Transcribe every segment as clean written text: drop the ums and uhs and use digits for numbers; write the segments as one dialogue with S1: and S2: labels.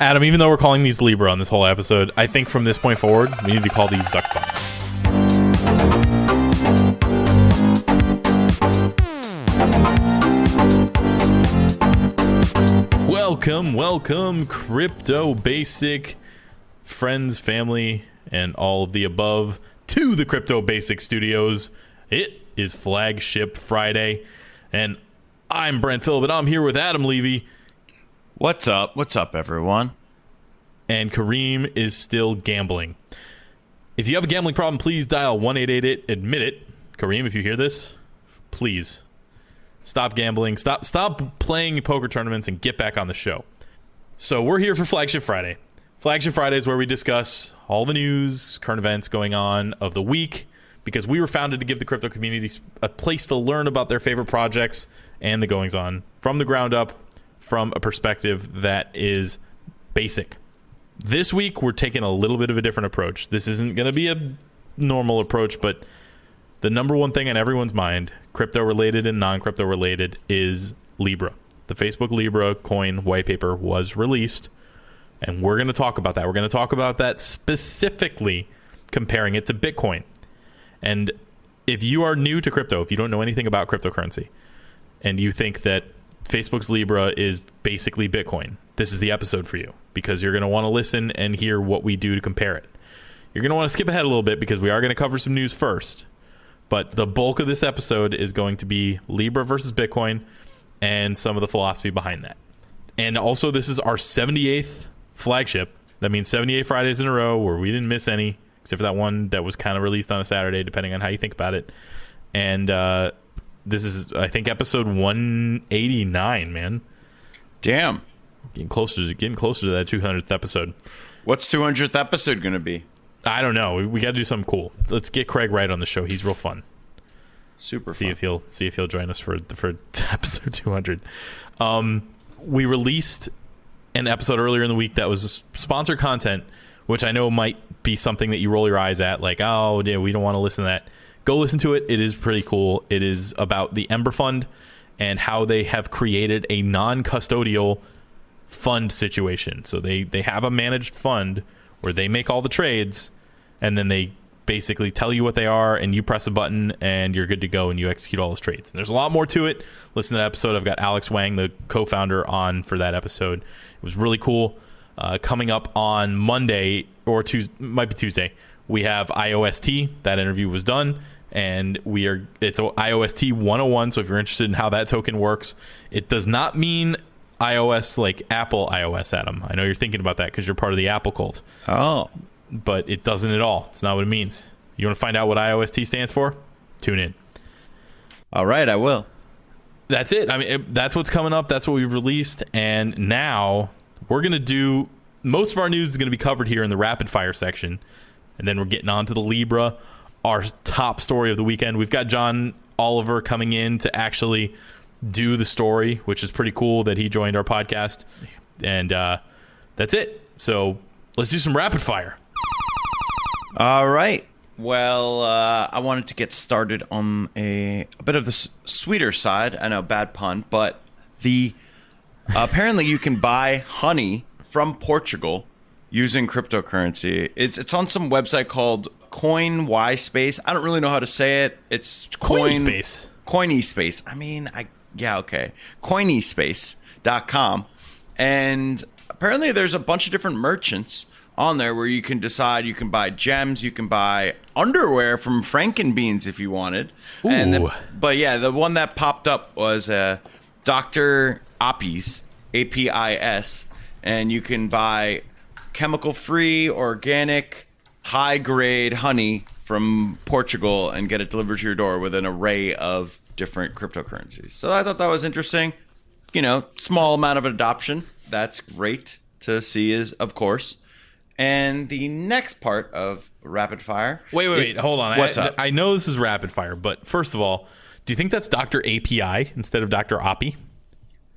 S1: Adam, even though we're calling these Libra on this whole episode, I think from this point forward, we need to call these ZuckBucks. Welcome, crypto basic friends, family, and all of the above to the Crypto Basic Studios. It is Flagship Friday, and I'm Brent Phillip, and I'm here with Adam Levy.
S2: What's up? What's up, everyone?
S1: And Kareem is still gambling. If you have a gambling problem, please dial 1-888-ADMIT-IT. Kareem, if you hear this, please stop gambling. Stop playing poker tournaments and get back on the show. So we're here for Flagship Friday. Flagship Friday is where we discuss all the news, current events going on of the week, because we were founded to give the crypto community a place to learn about their favorite projects and the goings on from the ground up, from a perspective that is basic. This week, we're taking a little bit of a different approach. This isn't going to be a normal approach, but the number one thing on everyone's mind, crypto-related and non-crypto related, is Libra. The Facebook Libra coin white paper was released, and we're going to talk about that. We're going to talk about that specifically comparing it to Bitcoin. And if you are new to crypto, if you don't know anything about cryptocurrency, and you think that Facebook's Libra is basically Bitcoin, this is the episode for you, because you're going to want to listen and hear what we do to compare it. You're going to want to skip ahead a little bit because we are going to cover some news first. But the bulk of this episode is going to be Libra versus Bitcoin and some of the philosophy behind that. And also, this is our 78th flagship. That means 78 Fridays in a row where we didn't miss any, except for that one that was kind of released on a Saturday, depending on how you think about it. And this is, I think, episode 189, man.
S2: Damn.
S1: Getting closer to that 200th episode.
S2: What's 200th episode going to be?
S1: I don't know. We got to do something cool. Let's get Craig Wright on the show. He's real fun.
S2: Super
S1: see
S2: fun.
S1: if he'll join us for episode 200. We released an episode earlier in the week that was sponsored content, which I know might be something that you roll your eyes at, like, oh, yeah, we don't want to listen to that. Go listen to it. It is pretty cool. It is about the Ember Fund and how they have created a non-custodial fund situation. So they have a managed fund where they make all the trades, and then they basically tell you what they are, and you press a button and you're good to go and you execute all those trades. And there's a lot more to it. Listen to that episode. I've got Alex Wang, the co-founder, on for that episode. It was really cool. Coming up on Monday or Tuesday, might be Tuesday, we have IOST. That interview was done, and it's IOST 101. So if you're interested in how that token works, it does not mean iOS like Apple iOS, Adam. I know you're thinking about that because you're part of the Apple cult.
S2: Oh.
S1: But it doesn't at all. It's not what it means. You want to find out what IOST stands for? Tune in.
S2: All right, I will.
S1: That's it. I mean, that's what's coming up. That's what we've released. And now we're going to do, most of our news is going to be covered here in the rapid fire section. And then we're getting on to the Libra, our top story of the weekend. We've got John Oliver coming in to actually do the story, which is pretty cool that he joined our podcast. And that's it. So let's do some rapid fire.
S2: All right. Well, I wanted to get started on a bit of the sweeter side. I know, bad pun, but apparently you can buy honey from Portugal using cryptocurrency. It's on some website called CoinYSpace. I don't really know how to say it. It's
S1: CoinSpace.
S2: CoinYSpace. I mean, okay. CoinYSpace.com. And apparently there's a bunch of different merchants on there where you can decide. You can buy gems, you can buy underwear from Frankenbeans if you wanted.
S1: Ooh.
S2: But yeah, the one that popped up was Dr. Apis, APIS, and you can buy chemical-free, organic, high-grade honey from Portugal and get it delivered to your door with an array of different cryptocurrencies. So I thought that was interesting. You know, small amount of adoption. That's great to see, is of course. And the next part of rapid fire.
S1: Wait, hold on.
S2: What's up?
S1: I know this is rapid fire, but first of all, do you think that's Dr. API instead of Dr. API?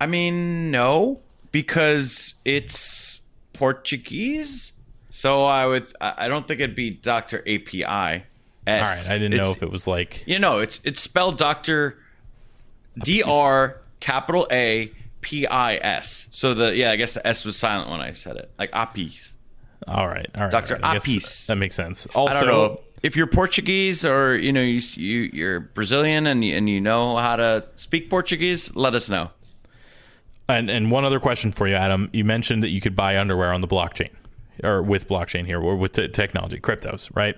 S2: I mean, no, because it's Portuguese. So I don't think it'd be Dr. API.
S1: All right, I didn't know if it was like,
S2: it's spelled Dr. DR capital A Apis. So I guess the S was silent when I said it. Like Apis.
S1: All right.
S2: Dr.
S1: I guess
S2: Apis.
S1: That makes sense. Also,
S2: I don't know. If you're Portuguese or you're Brazilian and you know how to speak Portuguese, let us know.
S1: And one other question for you, Adam. You mentioned that you could buy underwear on the blockchain, or with blockchain here, or with technology, cryptos, right?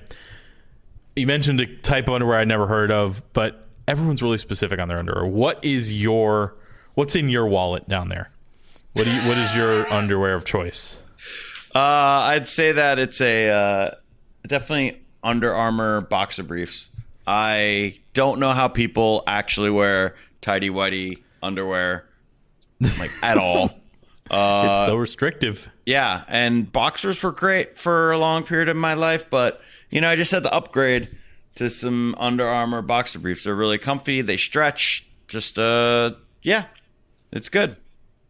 S1: You mentioned a type of underwear I'd never heard of, but everyone's really specific on their underwear. What's in your wallet down there? What is your underwear of choice?
S2: I'd say that it's definitely Under Armour boxer briefs. I don't know how people actually wear tighty whitey underwear like at all.
S1: It's so restrictive.
S2: Yeah, and boxers were great for a long period of my life, but I just had to upgrade to some Under Armour boxer briefs. They're really comfy. They stretch. Just yeah, it's good.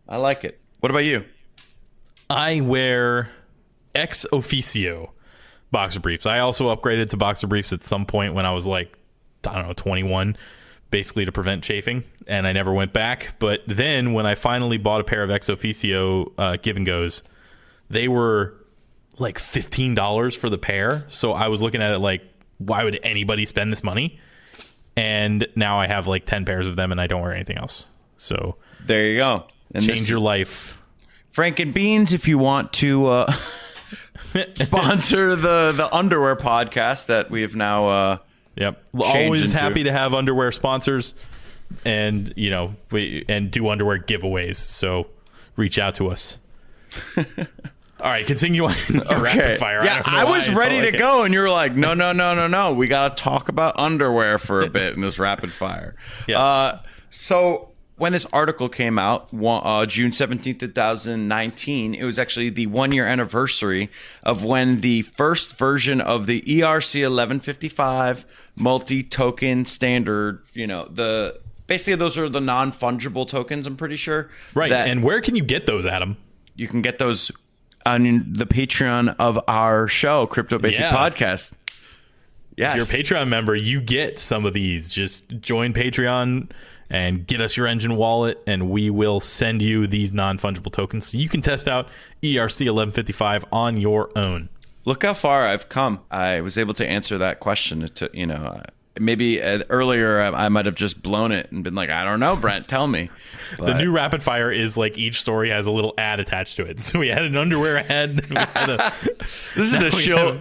S2: I like it. What about you?
S1: I wear ex officio boxer briefs. I also upgraded to boxer briefs at some point when I was like, I don't know, 21, basically to prevent chafing, and I never went back. But then when I finally bought a pair of ex officio give and goes, they were like $15 for the pair. So I was looking at it like, why would anybody spend this money? And now I have like 10 pairs of them and I don't wear anything else. So
S2: there you go. And
S1: change your life.
S2: Frank and Beans, if you want to sponsor the underwear podcast that we have now
S1: yep. Always happy to have underwear sponsors, and we do underwear giveaways, so reach out to us. All right, continue on.
S2: Okay.
S1: Rapid fire.
S2: Yeah, I was ready to go, and you were like, no. We got to talk about underwear for a bit in this rapid fire.
S1: Yeah.
S2: So when this article came out, June 17th, 2019, it was actually the 1-year anniversary of when the first version of the ERC 1155 multi-token standard, basically those are the non-fungible tokens, I'm pretty sure.
S1: Right. And where can you get those, Adam?
S2: You can get those on the Patreon of our show, Crypto Basic Podcast. Yes.
S1: If you're a Patreon member, you get some of these. Just join Patreon and get us your Engine wallet, and we will send you these non-fungible tokens so you can test out ERC 1155 on your own.
S2: Look how far I've come. I was able to answer that question. Maybe earlier I might have just blown it and been like, I don't know, Brent, tell me. But
S1: the new rapid fire is like each story has a little ad attached to it. So we had an underwear ad.
S2: This is the shill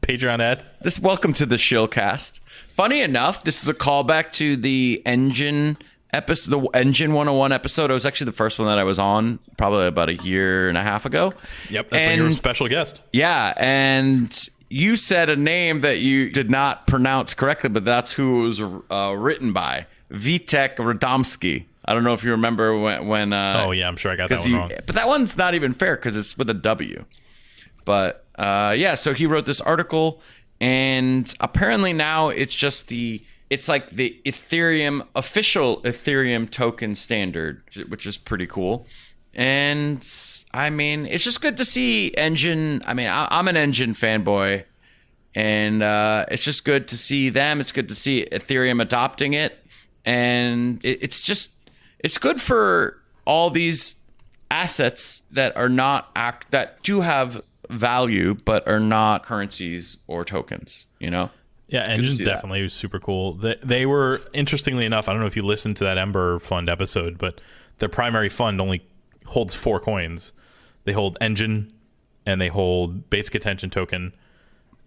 S1: Patreon ad.
S2: Welcome to the Shillcast. Funny enough, this is a callback to the Engine episode, the Engine 101 episode. It was actually the first one that I was on probably about a year and a half ago.
S1: Yep, that's when you were a special guest.
S2: Yeah, and you said a name that you did not pronounce correctly, but that's who it was written by. Vitek Radomski. I don't know if you remember when
S1: oh, yeah, I'm sure I got that one wrong.
S2: But that one's not even fair because it's with a W. But, so he wrote this article, and apparently now it's like the official Ethereum token standard, which is pretty cool. And I mean, it's just good to see Engine. I mean, I'm an Engine fanboy, and it's just good to see them. It's good to see Ethereum adopting it, and it's good for all these assets that are not that do have value but are not currencies or tokens.
S1: Yeah, Engine's definitely super cool. They were, interestingly enough, I don't know if you listened to that Ember Fund episode, but their primary fund only holds 4 coins. They hold Engine, and they hold Basic Attention Token,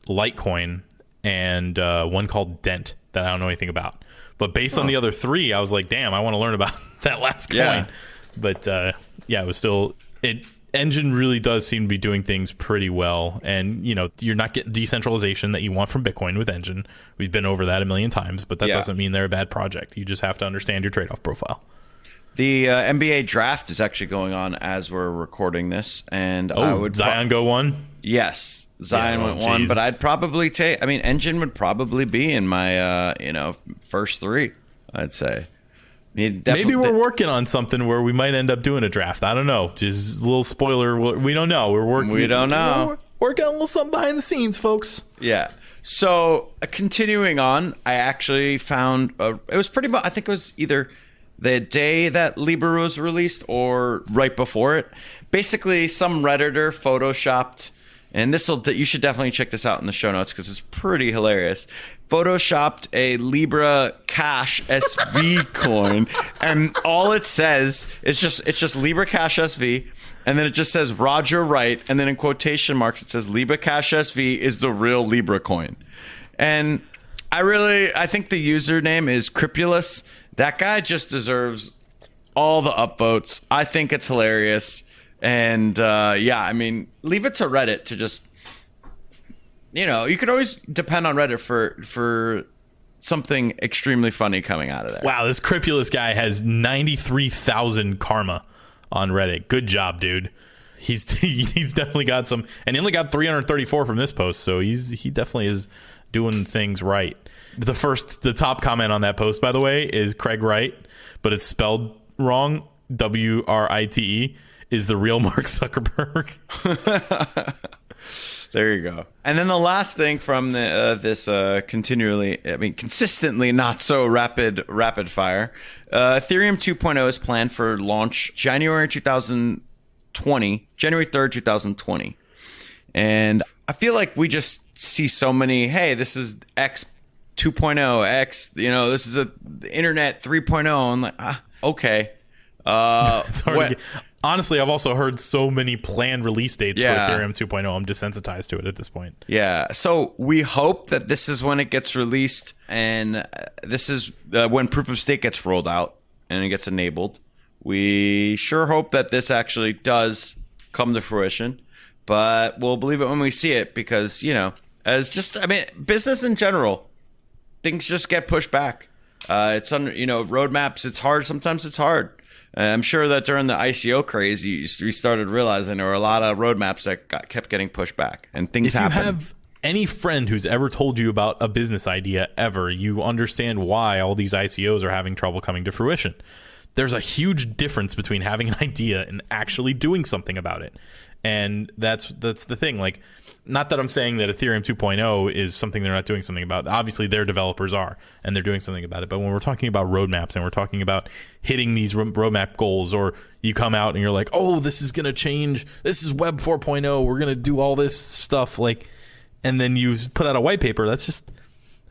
S1: Litecoin, and one called Dent that I don't know anything about. But based on the other 3, I was like, damn, I want to learn about that last coin.
S2: Yeah.
S1: But it was still... Engine really does seem to be doing things pretty well, and you're not getting decentralization that you want from Bitcoin with Engine. We've been over that a million times, but that doesn't mean they're a bad project. You just have to understand your trade-off profile.
S2: The NBA draft is actually going on as we're recording this, and I would
S1: Zion go 1?
S2: Yes, Zion went 1, but I'd probably take. I mean, Engine would probably be in my first 3. I'd say.
S1: Maybe we're working on something where we might end up doing a draft. I don't know. Just a little spoiler. We don't know.
S2: We don't know.
S1: We're working on a little something behind the scenes, folks.
S2: Yeah. So continuing on, I actually found it was pretty much. I think it was either the day that Libra was released or right before it. Basically, some Redditor photoshopped, and you should definitely check this out in the show notes because it's pretty hilarious. Photoshopped a Libra Cash SV coin, and all it says is just Libra Cash SV, and then it just says Roger Wright, and then in quotation marks it says Libra Cash SV is the real Libra coin. And I think the username is Cripulus. That guy just deserves all the upvotes. I think it's hilarious. And I mean, leave it to Reddit to just, you can always depend on Reddit for something extremely funny coming out of there.
S1: Wow, this Cripulus guy has 93,000 karma on Reddit. Good job, dude. He's definitely got some, and he only got 334 from this post, so he definitely is doing things right. The top comment on that post, by the way, is Craig Wright, but it's spelled wrong. WRITE is the real Mark Zuckerberg.
S2: There you go. And then the last thing from this consistently not so rapid fire, Ethereum 2.0 is planned for launch January 3rd, 2020. And I feel like we just see so many, hey, this is X 2.0, X, this is the internet 3.0. I'm like, okay.
S1: It's hard to get. Honestly, I've also heard so many planned release dates for Ethereum 2.0. I'm desensitized to it at this point.
S2: Yeah. So we hope that this is when it gets released, and this is when proof of stake gets rolled out and it gets enabled. We sure hope that this actually does come to fruition, but we'll believe it when we see it because, business in general, things just get pushed back. It's under, roadmaps. It's hard. Sometimes it's hard. I'm sure that during the ICO craze, we started realizing there were a lot of roadmaps that kept getting pushed back, and things happen. If you have
S1: any friend who's ever told you about a business idea ever, you understand why all these ICOs are having trouble coming to fruition. There's a huge difference between having an idea and actually doing something about it. And that's the thing. Like, not that I'm saying that Ethereum 2.0 is something they're not doing something about. Obviously, their developers are, and they're doing something about it. But when we're talking about roadmaps and we're talking about hitting these roadmap goals, or you come out and you're like, oh, this is going to change. This is Web 4.0. We're going to do all this stuff. And then you put out a white paper. It's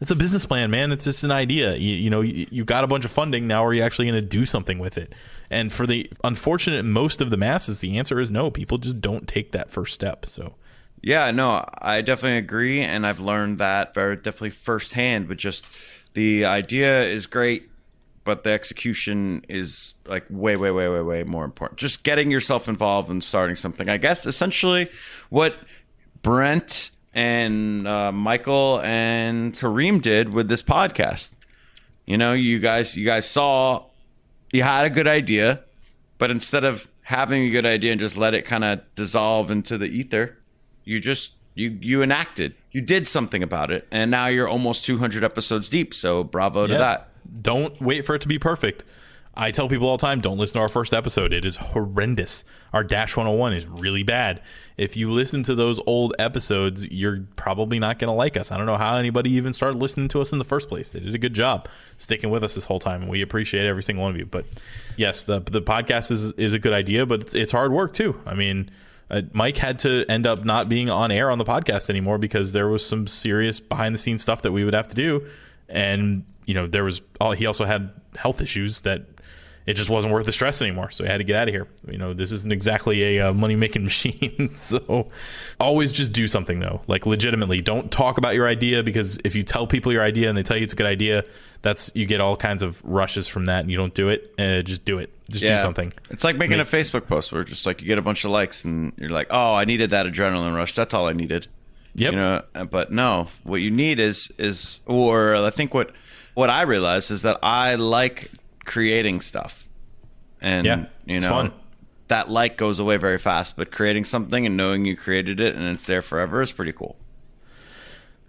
S1: a business plan, man. It's just an idea. You got a bunch of funding. Now are you actually going to do something with it? And for the unfortunate most of the masses, the answer is no. People just don't take that first step. So.
S2: Yeah, no, I definitely agree, and I've learned that very definitely firsthand. But just the idea is great, but the execution is like way more important. Just getting yourself involved and starting something. I guess essentially what Brent and Michael and Kareem did with this podcast. You guys saw you had a good idea, but instead of having a good idea and just let it kind of dissolve into the ether, you enacted, you did something about it, and now you're almost 200 episodes deep. So bravo to that.
S1: Don't wait for it to be perfect. I tell people all the time, don't listen to our first episode. It is horrendous. Our Dash 101 is really bad. If you listen to those old episodes, you're probably not going to like us. I don't know how anybody even started listening to us in the first place. They did a good job sticking with us this whole time, and we appreciate every single one of you. But yes, the podcast is a good idea, but it's hard work too. I mean, Mike had to end up not being on air on the podcast anymore because there was some serious behind the scenes stuff that we would have to do. And, he also had health issues that it just wasn't worth the stress anymore. So he had to get out of here. This isn't exactly a money-making machine. So always just do something, though. Like, legitimately, don't talk about your idea, because if you tell people your idea and they tell you it's a good idea, you get all kinds of rushes from that, and you don't do it. Just do it. Just do something.
S2: It's like making a Facebook post where just like you get a bunch of likes and you're like, oh, I needed that adrenaline rush. That's all I needed.
S1: Yep.
S2: But no, what you need is, or I think what I realized is that I like creating stuff, and
S1: it's fun.
S2: That like goes away very fast, but creating something and knowing you created it and it's there forever is pretty cool.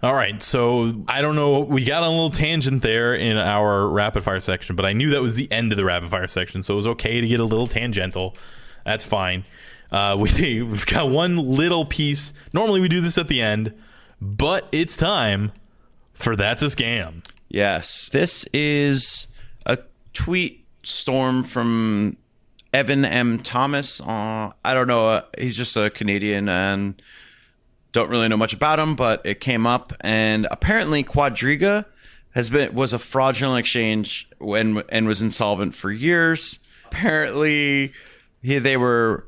S1: All right, so I don't know, we got on a little tangent there in our rapid fire section, but I knew that was the end of the rapid fire section, so it was okay to get a little tangential. That's fine. We've got one little piece. Normally we do this at the end, but it's time for That's a Scam.
S2: Yes, this is a tweet storm from Evan M. Thomas. I don't know. He's just a Canadian and don't really know much about him, but it came up. And apparently Quadriga was a fraudulent exchange and was insolvent for years. Apparently they were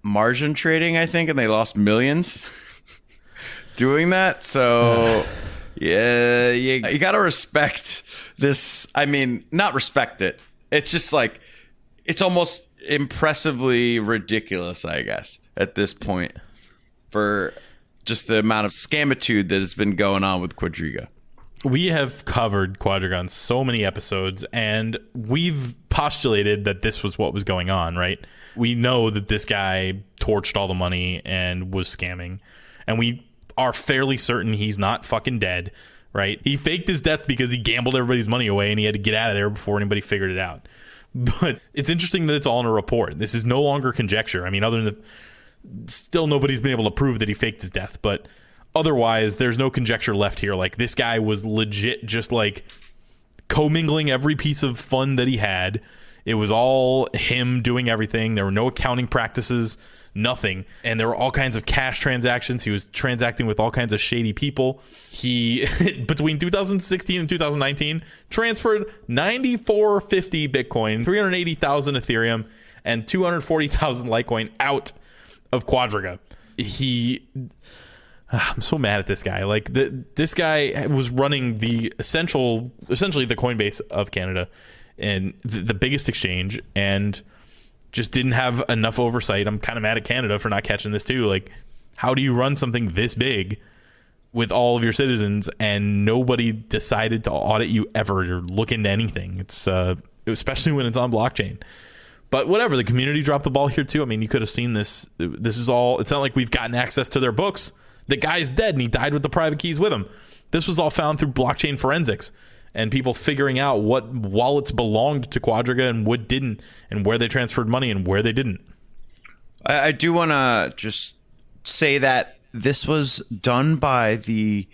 S2: margin trading, I think, and they lost millions doing that. So yeah, you got to respect this. I mean, not respect it. It's just like, it's almost impressively ridiculous, I guess, at this point, for just the amount of scamitude that has been going on with Quadriga.
S1: We have covered Quadriga on so many episodes, and we've postulated that this was what was going on, right? We know that this guy torched all the money and was scamming, and we are fairly certain he's not fucking dead, right? He faked his death because he gambled everybody's money away and he had to get out of there before anybody figured it out. But it's interesting that it's all in a report. This is no longer conjecture. I mean, other than still nobody's been able to prove that he faked his death, but otherwise there's no conjecture left here. Like, this guy was legit just like commingling every piece of fund that he had. It was all him doing everything. There were no accounting practices, nothing. And there were all kinds of cash transactions. He was transacting with all kinds of shady people. He, between 2016 and 2019, transferred 9,450 Bitcoin, 380,000 Ethereum, and 240,000 Litecoin out of Quadriga. I'm so mad at this guy. Like, this guy was running essentially the Coinbase of Canada, and the biggest exchange, and just didn't have enough oversight. I'm kind of mad at Canada for not catching this too. Like, how do you run something this big with all of your citizens and nobody decided to audit you ever or look into anything? It's especially when it's on blockchain. But whatever, the community dropped the ball here too. I mean, you could have seen this. This is all, it's not like we've gotten access to their books. The guy's dead and he died with the private keys with him. This was all found through blockchain forensics and people figuring out what wallets belonged to Quadriga and what didn't, and where they transferred money and where they didn't.
S2: I do want to just say that this was done by the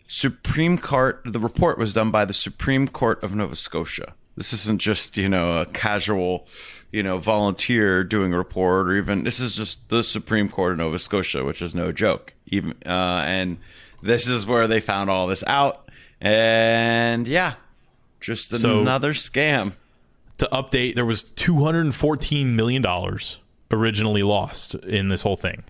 S2: Supreme Court. The report was done by the Supreme Court of Nova Scotia. This isn't just, a casual, volunteer doing a report, or even, this is just the Supreme Court of Nova Scotia, which is no joke. Even and this is where they found all this out. And yeah, just another scam.
S1: To update, there was $214 million originally lost in this whole thing.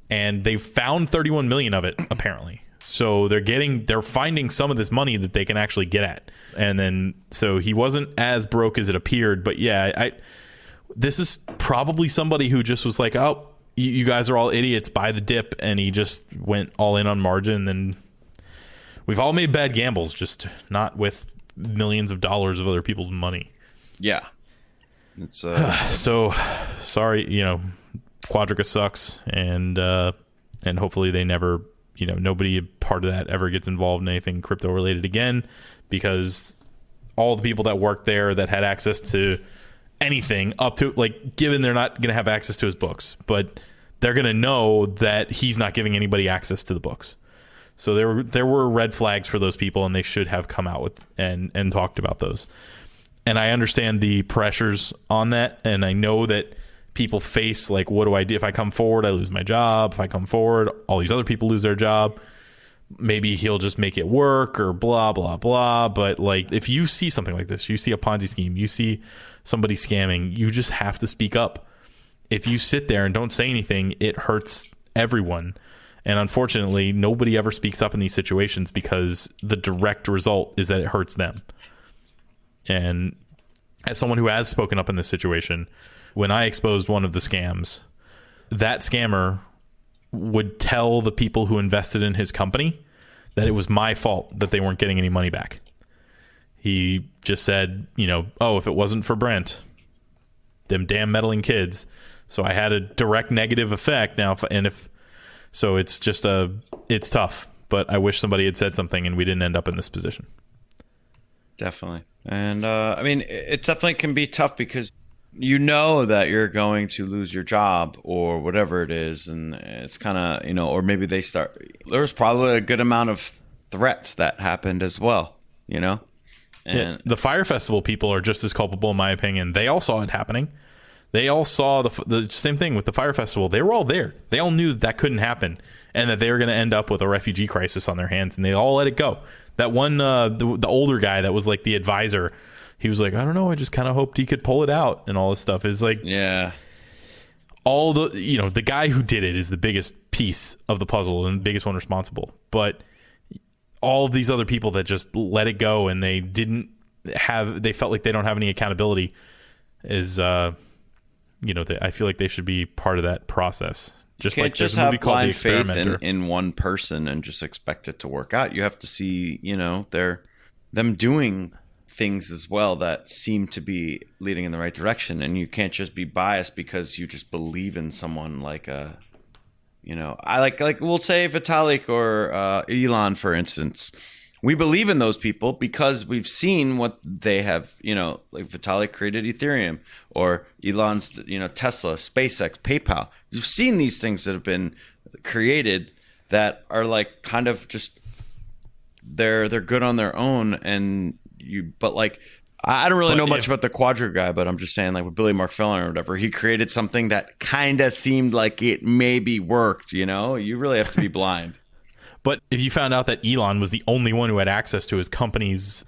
S1: And they found 31 million of it, apparently. So they're finding some of this money that they can actually get at. And then, so he wasn't as broke as it appeared. But yeah, this is probably somebody who just was like, oh, you guys are all idiots, buy the dip. And he just went all in on margin. And we've all made bad gambles, just not with millions of dollars of other people's money.
S2: Yeah. It's
S1: so sorry, Quadriga sucks, and hopefully they never, nobody part of that ever gets involved in anything crypto related again, because all the people that worked there that had access to anything up to, like, given they're not going to have access to his books, but they're going to know that he's not giving anybody access to the books. So there were red flags for those people, and they should have come out with and talked about those. And I understand the pressures on that, and I know that people face, like, what do I do? If I come forward, I lose my job. If I come forward, all these other people lose their job. Maybe he'll just make it work, or blah, blah, blah. But, like, if you see something like this, you see a Ponzi scheme, you see somebody scamming, you just have to speak up. If you sit there and don't say anything, it hurts everyone. And unfortunately, nobody ever speaks up in these situations because the direct result is that it hurts them. And as someone who has spoken up in this situation, when I exposed one of the scams, that scammer would tell the people who invested in his company that it was my fault that they weren't getting any money back. He just said, oh, if it wasn't for Brent, them damn meddling kids. So I had a direct negative effect now. So it's just it's tough, but I wish somebody had said something and we didn't end up in this position.
S2: Definitely. And I mean, it definitely can be tough because that you're going to lose your job or whatever it is. And it's kind of, or maybe there was probably a good amount of threats that happened as well, And
S1: the Fire Festival people are just as culpable, in my opinion. They all saw it happening. They all saw the same thing with the Fire Festival. They were all there. They all knew that couldn't happen and that they were going to end up with a refugee crisis on their hands, and they all let it go. That one, the older guy that was like the advisor, he was like, I don't know, I just kind of hoped he could pull it out and all this stuff. Is like,
S2: yeah,
S1: all the, the guy who did it is the biggest piece of the puzzle and the biggest one responsible. But all of these other people that just let it go and they felt like they don't have any accountability is, I feel like they should be part of that process. Just like there's a movie called The Experimenter.
S2: In one person and just expect it to work out. You have to see, them doing things as well that seem to be leading in the right direction, and you can't just be biased because you just believe in someone like I we'll say Vitalik or Elon, for instance. We believe in those people because we've seen what they have, like Vitalik created Ethereum, or Elon's, Tesla, SpaceX, PayPal. You've seen these things that have been created that are like kind of just they're good on their own, but like I don't really know much about the Quadro guy, but I'm just saying, like with Billy Mark Fellner or whatever, he created something that kind of seemed like it maybe worked. You really have to be blind.
S1: But if you found out that Elon was the only one who had access to his company's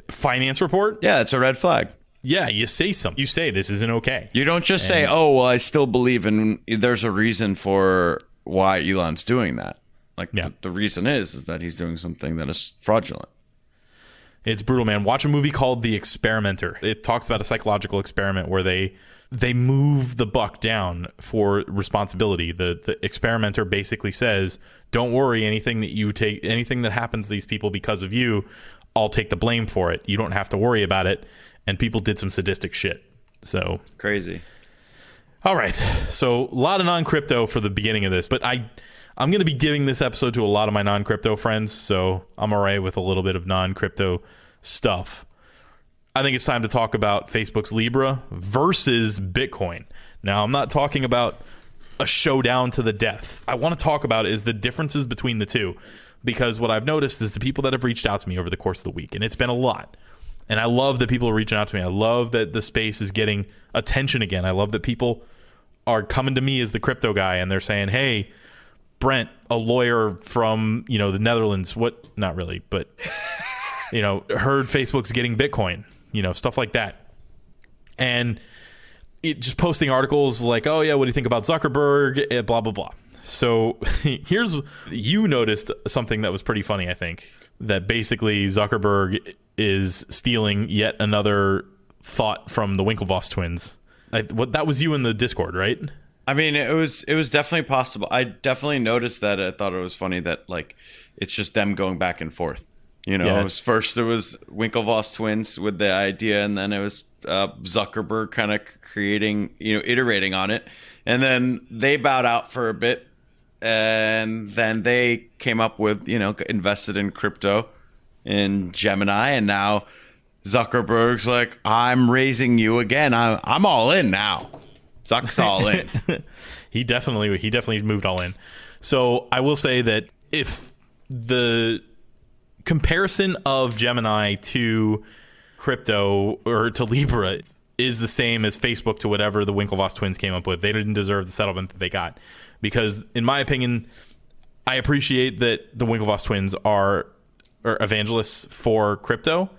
S1: finance report,
S2: yeah, it's a red flag.
S1: Yeah, you say something. You say this isn't okay.
S2: You don't just say, "Oh, well, I still believe," and there's a reason for why Elon's doing that. Like the reason is that he's doing something that is fraudulent.
S1: It's brutal, man. Watch a movie called The Experimenter. It talks about a psychological experiment where they move the buck down for responsibility. The experimenter basically says, don't worry, anything that happens to these people because of you, I'll take the blame for it. You don't have to worry about it. And people did some sadistic shit. So
S2: crazy.
S1: All right. So a lot of non-crypto for the beginning of this, but I'm going to be giving this episode to a lot of my non-crypto friends. So I'm all right with a little bit of non-crypto stuff. I think it's time to talk about Facebook's Libra versus Bitcoin. Now, I'm not talking about a showdown to the death. I want to talk about is the differences between the two, because what I've noticed is the people that have reached out to me over the course of the week, and it's been a lot. And I love that people are reaching out to me. I love that the space is getting attention again. I love that people are coming to me as the crypto guy, and they're saying, hey, Brent, a lawyer from, the Netherlands, what, not really, but, heard Facebook's getting Bitcoin. Stuff like that. And just posting articles like, oh, yeah, what do you think about Zuckerberg? Blah, blah, blah. So you noticed something that was pretty funny, I think, that basically Zuckerberg is stealing yet another thought from the Winklevoss twins. That was you in the Discord, right?
S2: I mean, it was definitely possible. I definitely noticed that. I thought it was funny that, like, it's just them going back and forth. It was first there was Winklevoss twins with the idea, and then it was Zuckerberg kind of creating, iterating on it. And then they bowed out for a bit, and then they came up with, invested in crypto in Gemini, and now Zuckerberg's like, I'm raising you again. I'm all in now. Zuck's all in.
S1: He definitely moved all in. So I will say that if the comparison of Gemini to crypto or to Libra is the same as Facebook to whatever the Winklevoss twins came up with, they didn't deserve the settlement that they got. Because in my opinion, I appreciate that the Winklevoss twins are evangelists for crypto,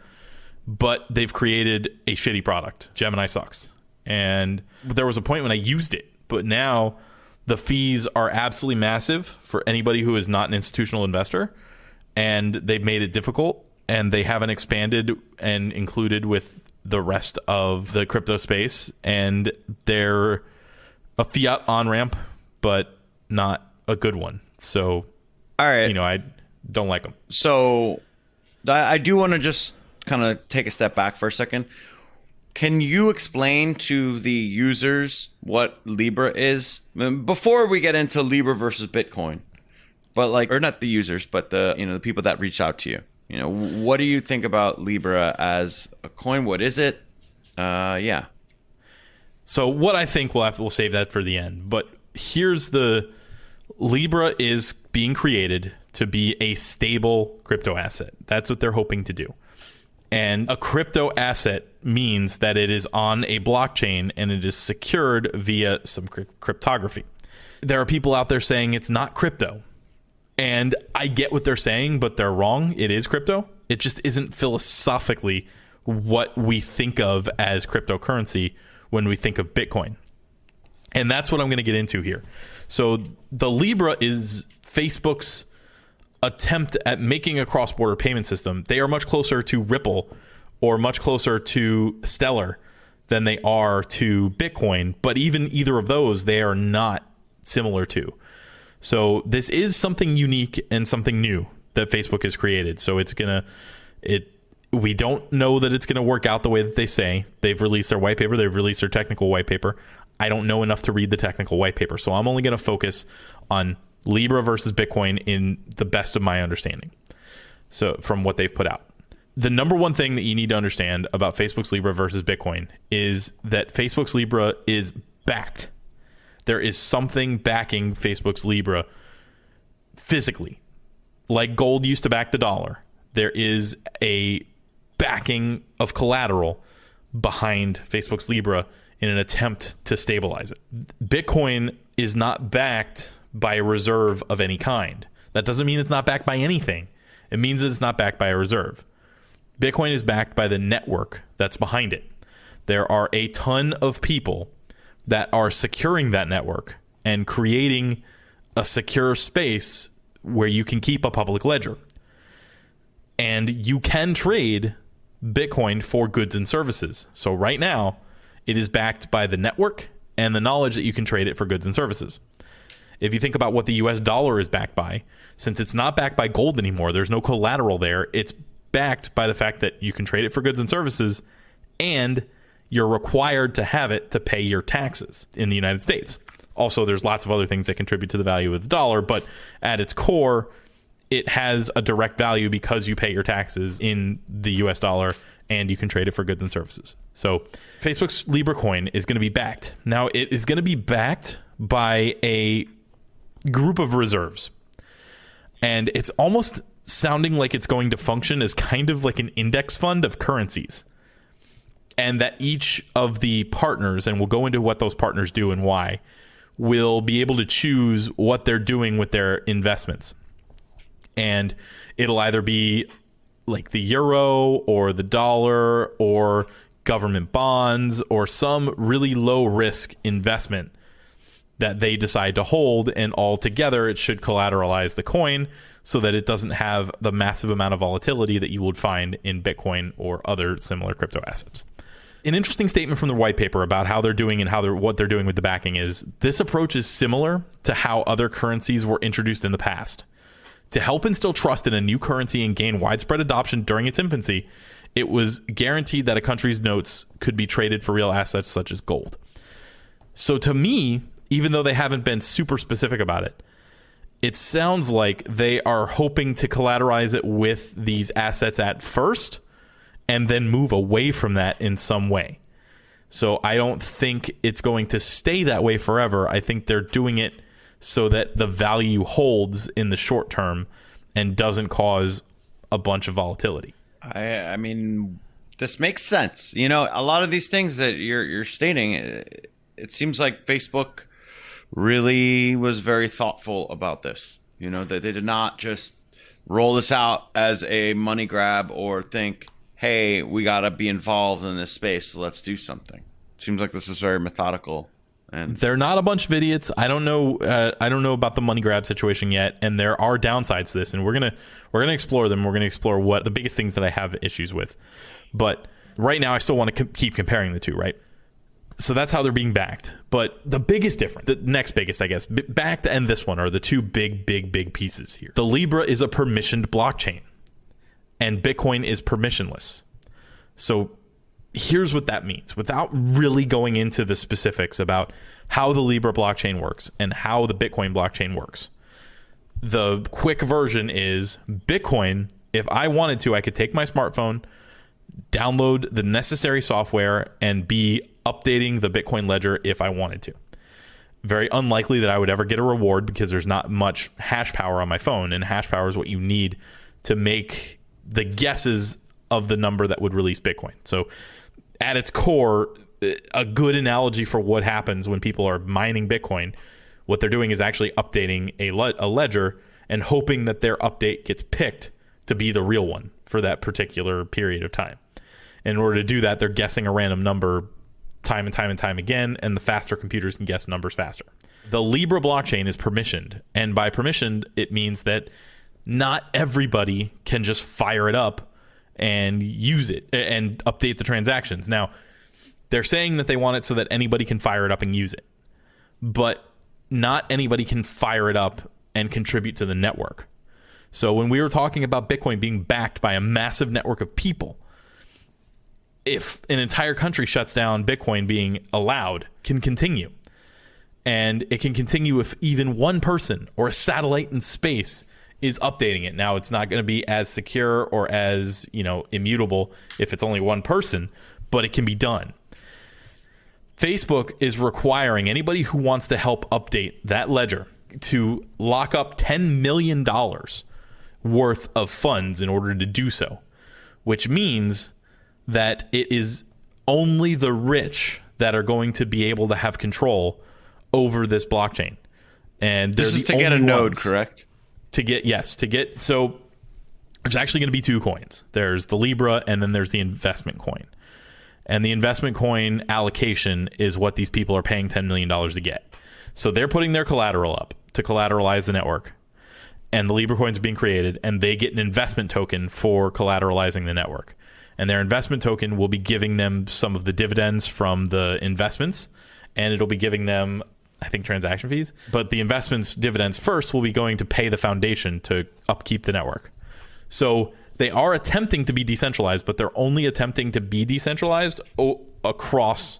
S1: but they've created a shitty product. Gemini sucks. And there was a point when I used it, but now the fees are absolutely massive for anybody who is not an institutional investor. And they've made it difficult, and they haven't expanded and included with the rest of the crypto space. And they're a fiat on-ramp, but not a good one. So,
S2: all right,
S1: I don't like them.
S2: So I do want to just kind of take a step back for a second. Can you explain to the users what Libra is before we get into Libra versus Bitcoin? But or not the users, but the people that reached out to you. What do you think about Libra as a coin? What is it? Yeah.
S1: So what I think we'll save that for the end. But here's Libra is being created to be a stable crypto asset. That's what they're hoping to do. And a crypto asset means that it is on a blockchain and it is secured via some cryptography. There are people out there saying it's not crypto. And I get what they're saying, but they're wrong. It is crypto. It just isn't philosophically what we think of as cryptocurrency when we think of Bitcoin. And that's what I'm going to get into here. So the Libra is Facebook's attempt at making a cross-border payment system. They are much closer to Ripple or much closer to Stellar than they are to Bitcoin. But even either of those, they are not similar to. So this is something unique and something new that Facebook has created. So we don't know that it's going to work out the way that they say. They've released their white paper. They've released their technical white paper. I don't know enough to read the technical white paper. So I'm only going to focus on Libra versus Bitcoin in the best of my understanding. So from what they've put out. The number one thing that you need to understand about Facebook's Libra versus Bitcoin is that Facebook's Libra is backed. There is something backing Facebook's Libra physically. Like gold used to back the dollar. There is a backing of collateral behind Facebook's Libra in an attempt to stabilize it. Bitcoin is not backed by a reserve of any kind. That doesn't mean it's not backed by anything. It means that it's not backed by a reserve. Bitcoin is backed by the network that's behind it. There are a ton of people that are securing that network and creating a secure space where you can keep a public ledger. And you can trade Bitcoin for goods and services. So right now, it is backed by the network and the knowledge that you can trade it for goods and services. If you think about what the US dollar is backed by, since it's not backed by gold anymore, there's no collateral there. It's backed by the fact that you can trade it for goods and services, and you're required to have it to pay your taxes in the United States. Also, there's lots of other things that contribute to the value of the dollar, but at its core, it has a direct value because you pay your taxes in the US dollar and you can trade it for goods and services. So Facebook's Libra coin is going to be backed. Now, it is going to be backed by a group of reserves. And it's almost sounding like it's going to function as kind of like an index fund of currencies. And that each of the partners, and we'll go into what those partners do and why, will be able to choose what they're doing with their investments. And it'll either be like the euro or the dollar or government bonds or some really low risk investment that they decide to hold, and altogether it should collateralize the coin so that it doesn't have the massive amount of volatility that you would find in Bitcoin or other similar crypto assets. An interesting statement from the white paper about how they're doing and what they're doing with the backing is this approach is similar to how other currencies were introduced in the past. To help instill trust in a new currency and gain widespread adoption during its infancy, it was guaranteed that a country's notes could be traded for real assets such as gold. So to me, even though they haven't been super specific about it, it sounds like they are hoping to collateralize it with these assets at first and then move away from that in some way. So I don't think it's going to stay that way forever. I think they're doing it so that the value holds in the short term and doesn't cause a bunch of volatility.
S2: I mean, this makes sense. You know, a lot of these things that you're stating, it seems like Facebook really was very thoughtful about this. You know, that they did not just roll this out as a money grab or think, hey, we got to be involved in this space, so let's do something. It seems like this was very methodical. And
S1: they're not a bunch of idiots. I don't know about the money grab situation yet, and there are downsides to this, and we're gonna explore them. We're gonna explore what the biggest things that I have issues with. But right now, I still want to keep comparing the two, right? So that's how they're being backed. But the biggest difference, the next biggest, I guess, backed and this one are the two big pieces here. The Libra is a permissioned blockchain, and Bitcoin is permissionless. So here's what that means without really going into the specifics about how the Libra blockchain works and how the Bitcoin blockchain works. The quick version is Bitcoin, if I wanted to, I could take my smartphone, download the necessary software, and be updating the Bitcoin ledger if I wanted to. Very unlikely that I would ever get a reward because there's not much hash power on my phone, and hash power is what you need to make the guesses of the number that would release Bitcoin. So at its core, a good analogy for what happens when people are mining Bitcoin, what they're doing is actually updating a ledger and hoping that their update gets picked to be the real one for that particular period of time. In order to do that, they're guessing a random number time and time and time again, and the faster computers can guess numbers faster. The Libra blockchain is permissioned, and by permissioned, it means that not everybody can just fire it up and use it and update the transactions. Now, they're saying that they want it so that anybody can fire it up and use it, but not anybody can fire it up and contribute to the network. So when we were talking about Bitcoin being backed by a massive network of people, if an entire country shuts down, Bitcoin being allowed can continue. And it can continue if even one person or a satellite in space is updating it. Now, it's not going to be as secure or as, immutable if it's only one person, but it can be done. Facebook is requiring anybody who wants to help update that ledger to lock up $10 million worth of funds in order to do so, which means that it is only the rich that are going to be able to have control over this blockchain. And
S2: this is to get a node, correct?
S1: So there's actually going to be two coins. There's the Libra and then there's the investment coin. And the investment coin allocation is what these people are paying $10 million to get. So they're putting their collateral up to collateralize the network. And the Libra coins are being created, and they get an investment token for collateralizing the network. And their investment token will be giving them some of the dividends from the investments, and it'll be giving them, I think, transaction fees. But the investments dividends first will be going to pay the foundation to upkeep the network. So they are attempting to be decentralized, but they're only attempting to be decentralized across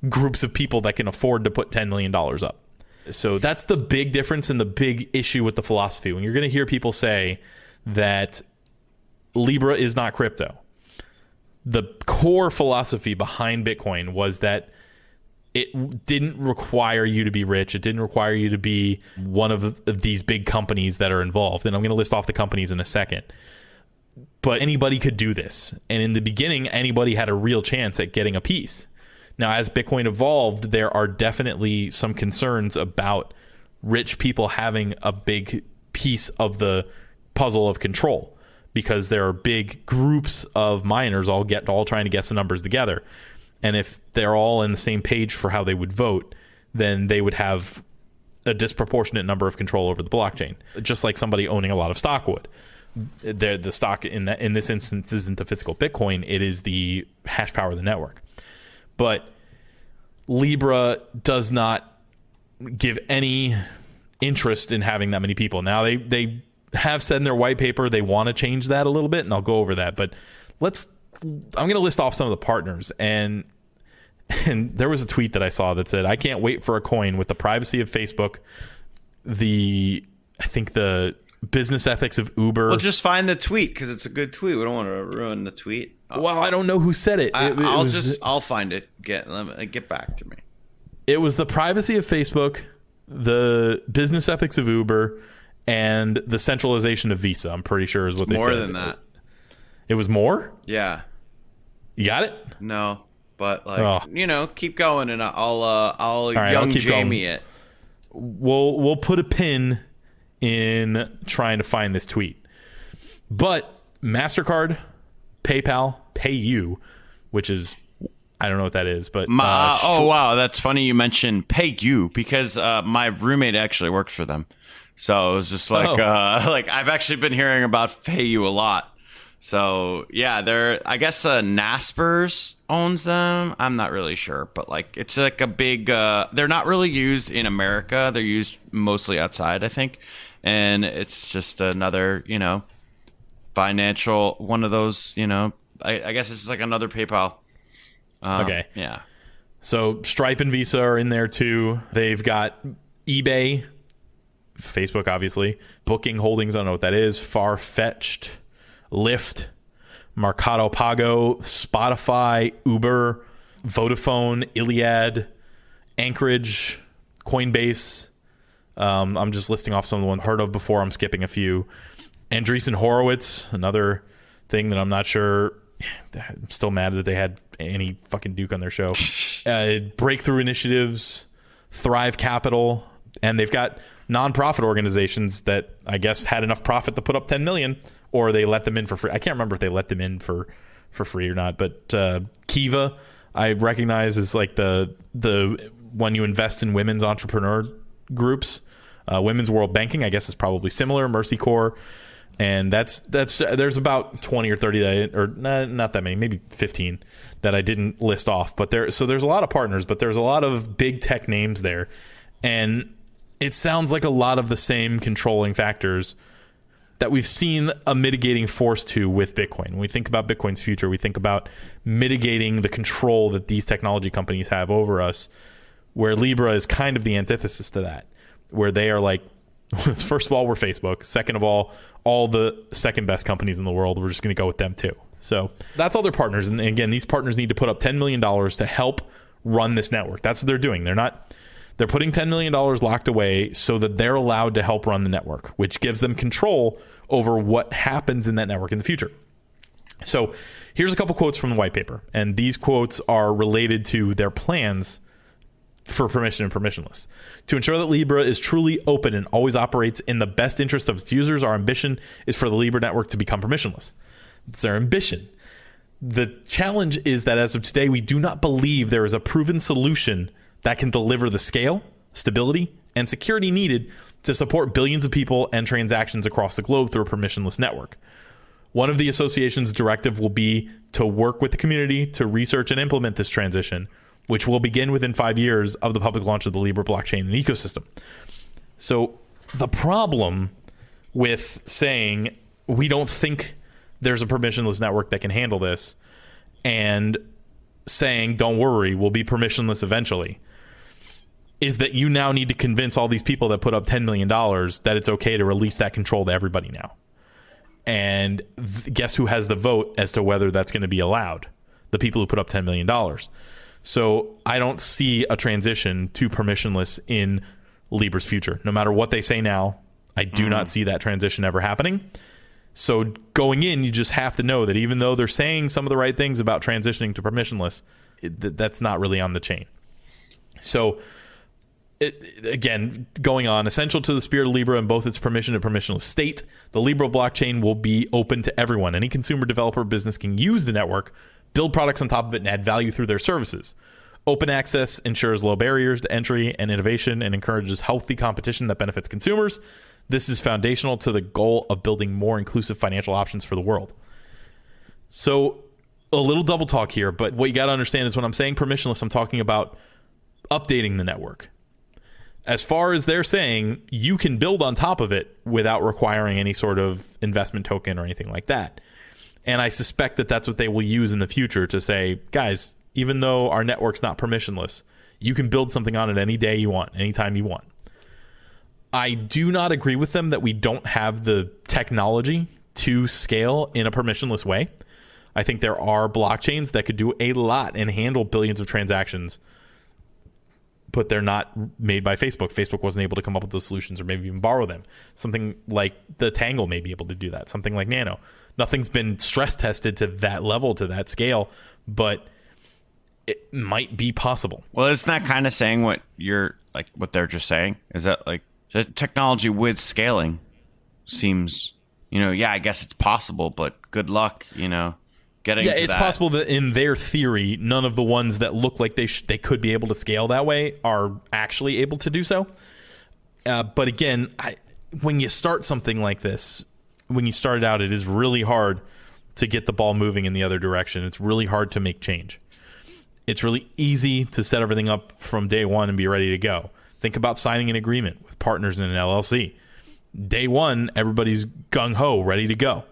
S1: groups of people that can afford to put $10 million up. So that's the big difference and the big issue with the philosophy. When you're going to hear people say that Libra is not crypto, the core philosophy behind Bitcoin was that it didn't require you to be rich. It didn't require you to be one of these big companies that are involved. And I'm going to list off the companies in a second. But anybody could do this. And in the beginning, anybody had a real chance at getting a piece. Now, as Bitcoin evolved, there are definitely some concerns about rich people having a big piece of the puzzle of control, because there are big groups of miners all trying to guess the numbers together. And if they're all in the same page for how they would vote, then they would have a disproportionate number of control over the blockchain, just like somebody owning a lot of stock would. The stock in this instance isn't the physical Bitcoin, it is the hash power of the network. But Libra does not give any interest in having that many people. Now, they have said in their white paper they want to change that a little bit, and I'll go over that. But I'm going to list off some of the partners. And there was a tweet that I saw that said, "I can't wait for a coin with the privacy of Facebook, the business ethics of Uber."
S2: Well, just find the tweet, because it's a good tweet. We don't want to ruin the tweet.
S1: Well, I don't know who said it.
S2: I'll find it. Get back to me.
S1: It was the privacy of Facebook, the business ethics of Uber, and the centralization of Visa. I'm pretty sure is what they said.
S2: More than that.
S1: It was more?
S2: Yeah.
S1: You got it?
S2: No, but keep going, and I'll
S1: right,
S2: young
S1: keep
S2: Jamie
S1: going.
S2: it.
S1: We'll put a pin in trying to find this tweet. But MasterCard, PayPal, PayU, which is, I don't know what that is, but
S2: wow, that's funny you mentioned PayU, because my roommate actually works for them. So it was just like I've actually been hearing about PayU a lot. So yeah, I guess Naspers owns them. I'm not really sure, but it's like a big. They're not really used in America. They're used mostly outside, I think, and it's just another financial one of those. I guess it's just like another PayPal.
S1: Okay.
S2: Yeah.
S1: So Stripe and Visa are in there too. They've got eBay, Facebook, obviously, Booking Holdings. I don't know what that is. Farfetched, Lyft, Mercado Pago, Spotify, Uber, Vodafone, Iliad, Anchorage, Coinbase. I'm just listing off some of the ones I've heard of before. I'm skipping a few. Andreessen Horowitz, another thing that I'm not sure I'm still mad that they had Annie fucking Duke on their show. Breakthrough Initiatives, Thrive Capital, and they've got nonprofit organizations that I guess had enough profit to put up 10 million, or they let them in for free. I can't remember if they let them in for free or not, but Kiva I recognize is like the when you invest in women's entrepreneur groups. Women's World Banking, I guess, is probably similar. Mercy Corps, and that's there's about 20 or 30 not that many, maybe 15 that I didn't list off. But there's a lot of partners, but there's a lot of big tech names there, and it sounds like a lot of the same controlling factors that we've seen a mitigating force to with Bitcoin. When we think about Bitcoin's future, we think about mitigating the control that these technology companies have over us, where Libra is kind of the antithesis to that, where they are like, first of all, we're Facebook. Second of all the second best companies in the world, we're just going to go with them too. So that's all their partners. And again, these partners need to put up $10 million to help run this network. That's what they're doing. They're putting $10 million locked away so that they're allowed to help run the network, which gives them control over what happens in that network in the future. So here's a couple quotes from the white paper. And these quotes are related to their plans for permission and permissionless. To ensure that Libra is truly open and always operates in the best interest of its users, our ambition is for the Libra network to become permissionless. It's their ambition. The challenge is that as of today, we do not believe there is a proven solution that can deliver the scale, stability, and security needed to support billions of people and transactions across the globe through a permissionless network. One of the association's directive will be to work with the community to research and implement this transition, which will begin within 5 years of the public launch of the Libra blockchain and ecosystem. So the problem with saying we don't think there's a permissionless network that can handle this and saying don't worry, we'll be permissionless eventually, is that you now need to convince all these people that put up $10 million that it's okay to release that control to everybody now. And guess who has the vote as to whether that's going to be allowed? The people who put up $10 million. So I don't see a transition to permissionless in Libra's future. No matter what they say now, I do not see that transition ever happening. So going in, you just have to know that even though they're saying some of the right things about transitioning to permissionless, that's not really on the chain. So again, going on, essential to the spirit of Libra in both its permission and permissionless state, the Libra blockchain will be open to everyone. Any consumer, developer, business can use the network, build products on top of it, and add value through their services. Open access ensures low barriers to entry and innovation and encourages healthy competition that benefits consumers. This is foundational to the goal of building more inclusive financial options for the world. So a little double talk here, but what you got to understand is when I'm saying permissionless, I'm talking about updating the network. As far as they're saying, you can build on top of it without requiring any sort of investment token or anything like that. And I suspect that that's what they will use in the future to say, guys, even though our network's not permissionless, you can build something on it any day you want, anytime you want. I do not agree with them that we don't have the technology to scale in a permissionless way. I think there are blockchains that could do a lot and handle billions of transactions, but they're not made by Facebook. Facebook wasn't able to come up with those solutions or maybe even borrow them. Something like the Tangle may be able to do that. Something like Nano. Nothing's been stress tested to that level, to that scale, but it might be possible.
S2: Well, isn't that kind of saying what what they're just saying? Is that like the technology with scaling seems, I guess it's possible, but good luck, getting to
S1: it's
S2: that.
S1: Possible that in their theory, none of the ones that look like they could be able to scale that way are actually able to do so. But again, when you start something like this, when you start it out, it is really hard to get the ball moving in the other direction. It's really hard to make change. It's really easy to set everything up from day one and be ready to go. Think about signing an agreement with partners in an LLC. Day one, everybody's gung-ho, ready to go.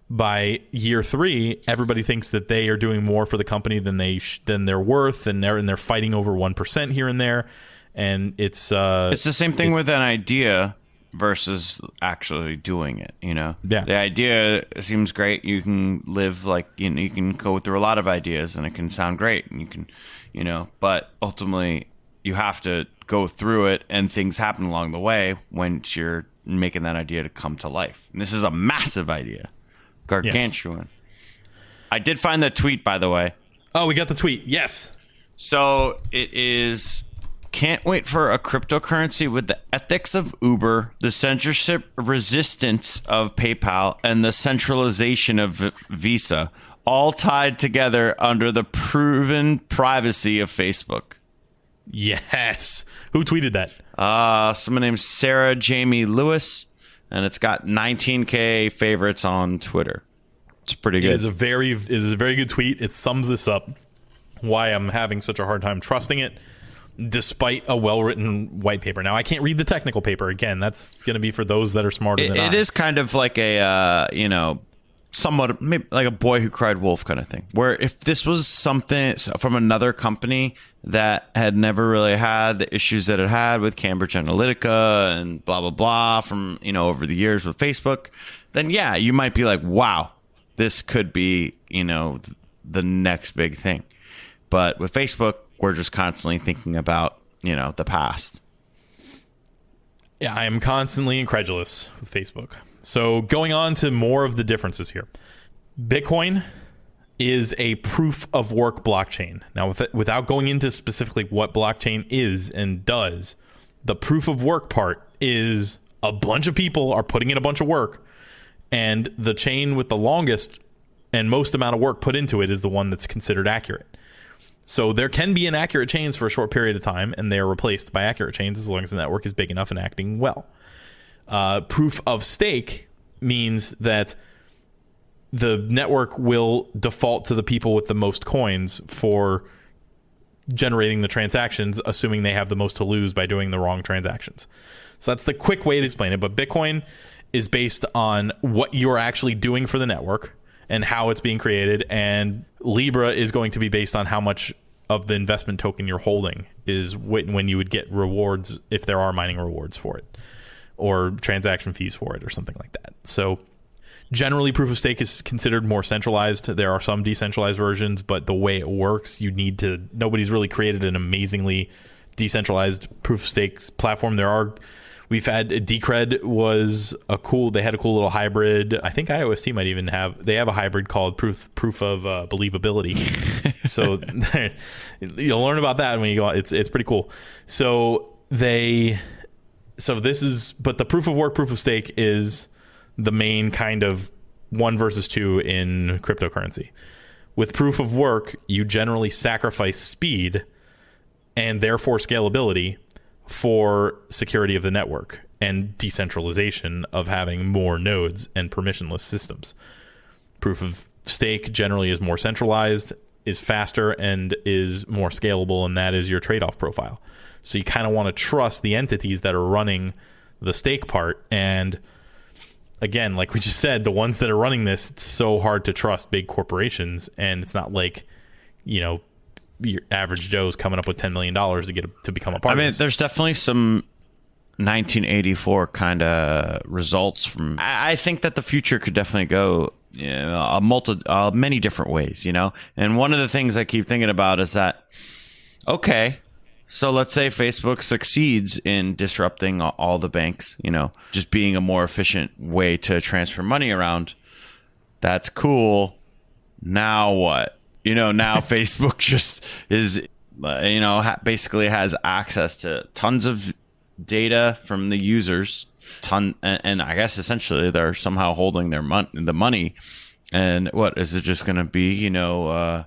S1: By year 3, everybody thinks that they are doing more for the company than they're worth, and they're fighting over 1% here and there. And it's the
S2: same thing with an idea versus actually doing it.
S1: Yeah.
S2: The idea seems great. You can live you can go through a lot of ideas, and it can sound great, and you can, but ultimately you have to go through it, and things happen along the way when you're making that idea to come to life. And this is a massive idea. Gargantuan. I did find the tweet, by the way.
S1: Oh, we got the tweet. Yes.
S2: So it is, can't wait for a cryptocurrency with the ethics of Uber, the censorship resistance of PayPal, and the centralization of Visa, all tied together under the proven privacy of Facebook.
S1: Yes. Who tweeted that?
S2: Someone named Sarah Jamie Lewis, and it's got 19K favorites on Twitter. It's pretty good.
S1: It is a very good tweet. It sums this up, why I'm having such a hard time trusting it, despite a well-written white paper. Now, I can't read the technical paper. Again, that's going to be for those that are smarter than I.
S2: It is kind of like a, somewhat maybe like a boy who cried wolf kind of thing, where if this was something from another company that had never really had the issues that it had with Cambridge Analytica and blah, blah, blah from, over the years with Facebook, then yeah, you might be like, wow, this could be, the next big thing. But with Facebook, we're just constantly thinking about, the past.
S1: Yeah, I am constantly incredulous with Facebook. So going on to more of the differences here. Bitcoin is a proof of work blockchain. Now, without going into specifically what blockchain is and does, the proof of work part is a bunch of people are putting in a bunch of work, and the chain with the longest and most amount of work put into it is the one that's considered accurate. So there can be inaccurate chains for a short period of time, and they are replaced by accurate chains as long as the network is big enough and acting well. Proof of stake means that the network will default to the people with the most coins for generating the transactions, assuming they have the most to lose by doing the wrong transactions. So that's the quick way to explain it. But Bitcoin is based on what you're actually doing for the network and how it's being created. And Libra is going to be based on how much of the investment token you're holding is when you would get rewards, if there are mining rewards for it, or transaction fees for it, or something like that. So generally, proof of stake is considered more centralized. There are some decentralized versions, but the way it works, nobody's really created an amazingly decentralized proof of stake platform. We've had Decred they had a cool little hybrid. I think IOST might even have a hybrid called proof of believability. So you'll learn about that when you go out. It's pretty cool. But the proof of work, proof of stake is the main kind of 1 versus 2 in cryptocurrency. With proof of work, you generally sacrifice speed and therefore scalability for security of the network and decentralization of having more nodes and permissionless systems. Proof of stake generally is more centralized, is faster, and is more scalable, and that is your trade-off profile. So you kind of want to trust the entities that are running the stake part. And again, like we just said, the ones that are running this, it's so hard to trust big corporations. And it's not like, your average Joe's coming up with $10 million to become a part of this.
S2: There's definitely some 1984 kind of results from. I think that the future could definitely go many different ways, And one of the things I keep thinking about is that, okay, so let's say Facebook succeeds in disrupting all the banks, just being a more efficient way to transfer money around. That's cool. Now what? Now Facebook just is, basically has access to tons of data from the users, and I guess essentially they're somehow holding the money. And what is it just going to be? The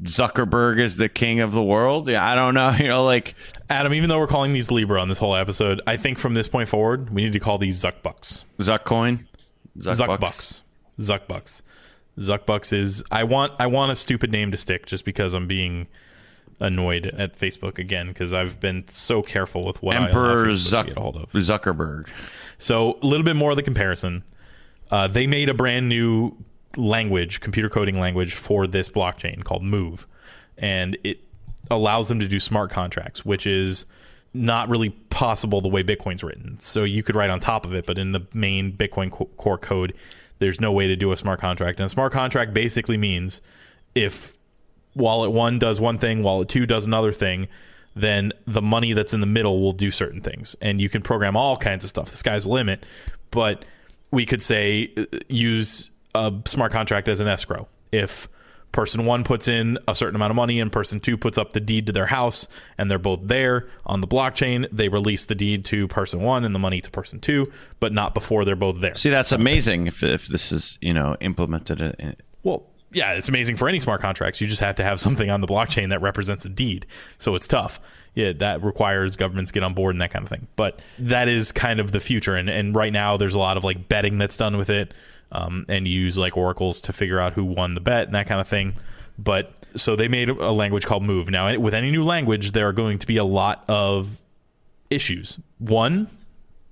S2: Zuckerberg is the king of the world. Yeah, I don't know.
S1: Adam, even though we're calling these Libra on this whole episode, I think from this point forward, we need to call these ZuckBucks.
S2: ZuckCoin?
S1: ZuckBucks. ZuckBucks is, I want a stupid name to stick just because I'm being annoyed at Facebook again, because I've been so careful with what
S2: Emperor
S1: I allow to get a hold of.
S2: Zuckerberg.
S1: So a little bit more of the comparison. They made a brand new computer coding language for this blockchain called Move, and it allows them to do smart contracts, which is not really possible the way Bitcoin's written. So you could write on top of it, but in the main Bitcoin core code, there's no way to do a smart contract. And a smart contract basically means if wallet 1 does one thing, wallet 2 does another thing, then the money that's in the middle will do certain things. And you can program all kinds of stuff. The sky's the limit. But we could say use a smart contract as an escrow. If person 1 puts in a certain amount of money and person 2 puts up the deed to their house and they're both there on the blockchain, they release the deed to person 1 and the money to person 2, but not before they're both there.
S2: See, that's amazing if this is, implemented.
S1: Well, yeah, it's amazing for any smart contracts. You just have to have something on the blockchain that represents a deed. So it's tough. Yeah, that requires governments get on board and that kind of thing. But that is kind of the future. And right now there's a lot of like betting that's done with it. And you use like oracles to figure out who won the bet and that kind of thing. But so they made a language called Move. Now, with any new language, there are going to be a lot of issues. One,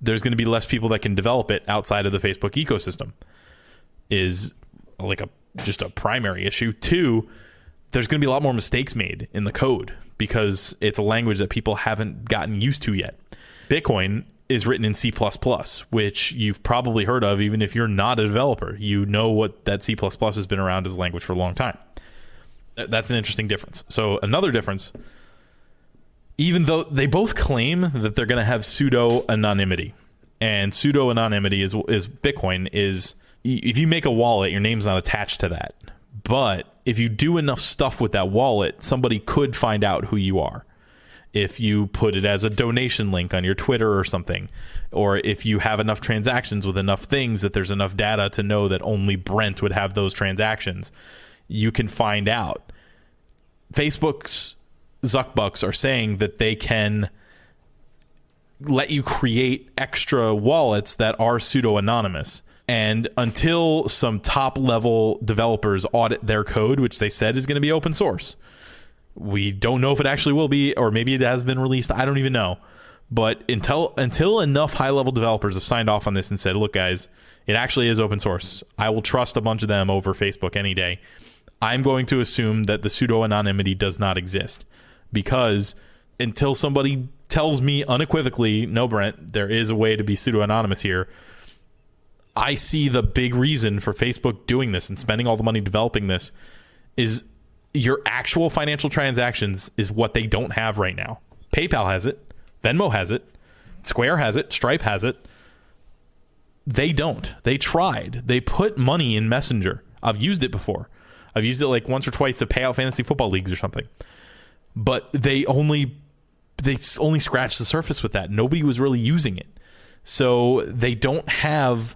S1: there's going to be less people that can develop it outside of the Facebook ecosystem, is like just a primary issue. Two, there's going to be a lot more mistakes made in the code because it's a language that people haven't gotten used to yet. Bitcoin is written in C++, which you've probably heard of even if you're not a developer. You know what that C++ has been around as a language for a long time. That's an interesting difference. So another difference, even though they both claim that they're going to have pseudo-anonymity, and pseudo-anonymity is Bitcoin is, if you make a wallet, your name's not attached to that. But if you do enough stuff with that wallet, somebody could find out who you are. If you put it as a donation link on your Twitter or something, or if you have enough transactions with enough things that there's enough data to know that only Brent would have those transactions, you can find out. Facebook's ZuckBucks are saying that they can let you create extra wallets that are pseudo-anonymous. And until some top-level developers audit their code, which they said is going to be open source, we don't know if it actually will be, or maybe it has been released. I don't even know. But until enough high-level developers have signed off on this and said, look, guys, it actually is open source, I will trust a bunch of them over Facebook any day. I'm going to assume that the pseudo-anonymity does not exist. Because until somebody tells me unequivocally, no, Brent, there is a way to be pseudo-anonymous here, I see the big reason for Facebook doing this and spending all the money developing this is your actual financial transactions is what they don't have right now. PayPal has it. Venmo has it. Square has it. Stripe has it. They don't. They tried. They put money in Messenger. I've used it before. I've used it like once or twice to pay out fantasy football leagues or something. But they only scratched the surface with that. Nobody was really using it. So they don't have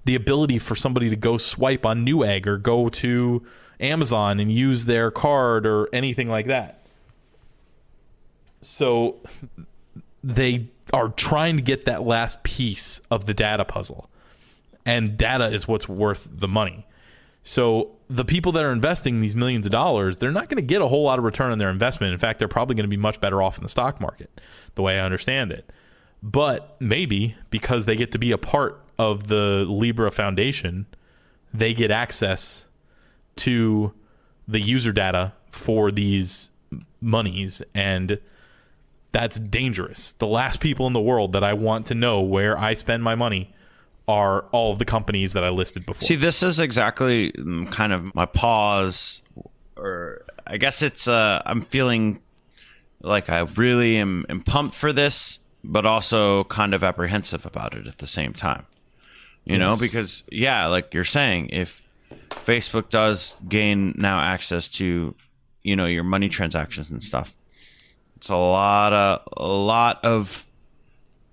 S1: the ability for somebody to go swipe on Newegg or go to Amazon and use their card or anything like that. So they are trying to get that last piece of the data puzzle, and data is what's worth the money. So the people that are investing these millions of dollars, they're not going to get a whole lot of return on their investment. In fact, they're probably going to be much better off in the stock market, the way I understand it. But maybe because they get to be a part of the Libra Foundation, they get access to the user data for these monies, and that's dangerous. The last people in the world that I want to know where I spend my money are all of the companies that I listed before.
S2: See, this is exactly kind of my pause, or I guess it's I'm feeling like I really am pumped for this, but also kind of apprehensive about it at the same time. You know, because, yeah, like you're saying, if Facebook does gain now access to, your money transactions and stuff, it's a lot of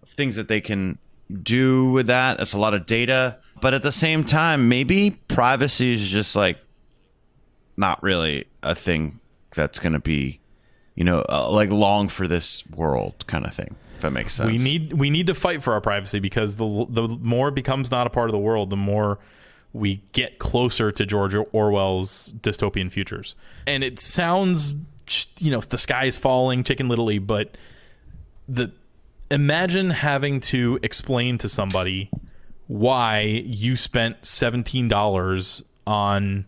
S2: things that they can do with that. It's a lot of data. But at the same time, maybe privacy is just like not really a thing that's going to be, like long for this world kind of thing. If that makes sense.
S1: We need to fight for our privacy, because the more it becomes not a part of the world, the more we get closer to George Orwell's dystopian futures. And it sounds, the sky is falling, Chicken Little, but imagine having to explain to somebody why you spent $17 on,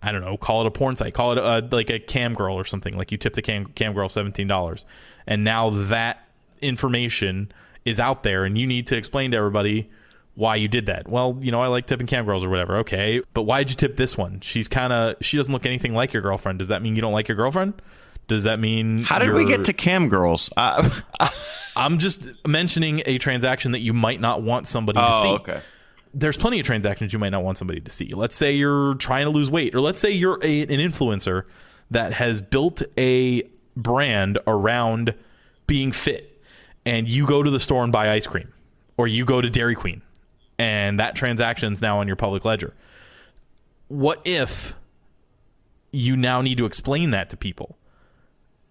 S1: I don't know, call it a porn site, call it like a cam girl or something. Like you tipped the cam girl $17, and now that information is out there and you need to explain to everybody why you did that. Well, I like tipping cam girls or whatever. Okay, but why'd you tip this one? She doesn't look anything like your girlfriend. Does that mean you don't like your girlfriend? Does that mean
S2: how did we get to cam girls?
S1: I'm just mentioning a transaction that you might not want somebody to see.
S2: Okay.
S1: there's plenty of transactions you might not want somebody to see. Let's say you're trying to lose weight, or let's say you're an influencer that has built a brand around being fit, and you go to the store and buy ice cream, or you go to Dairy Queen, and that transaction's now on your public ledger. What if you now need to explain that to people?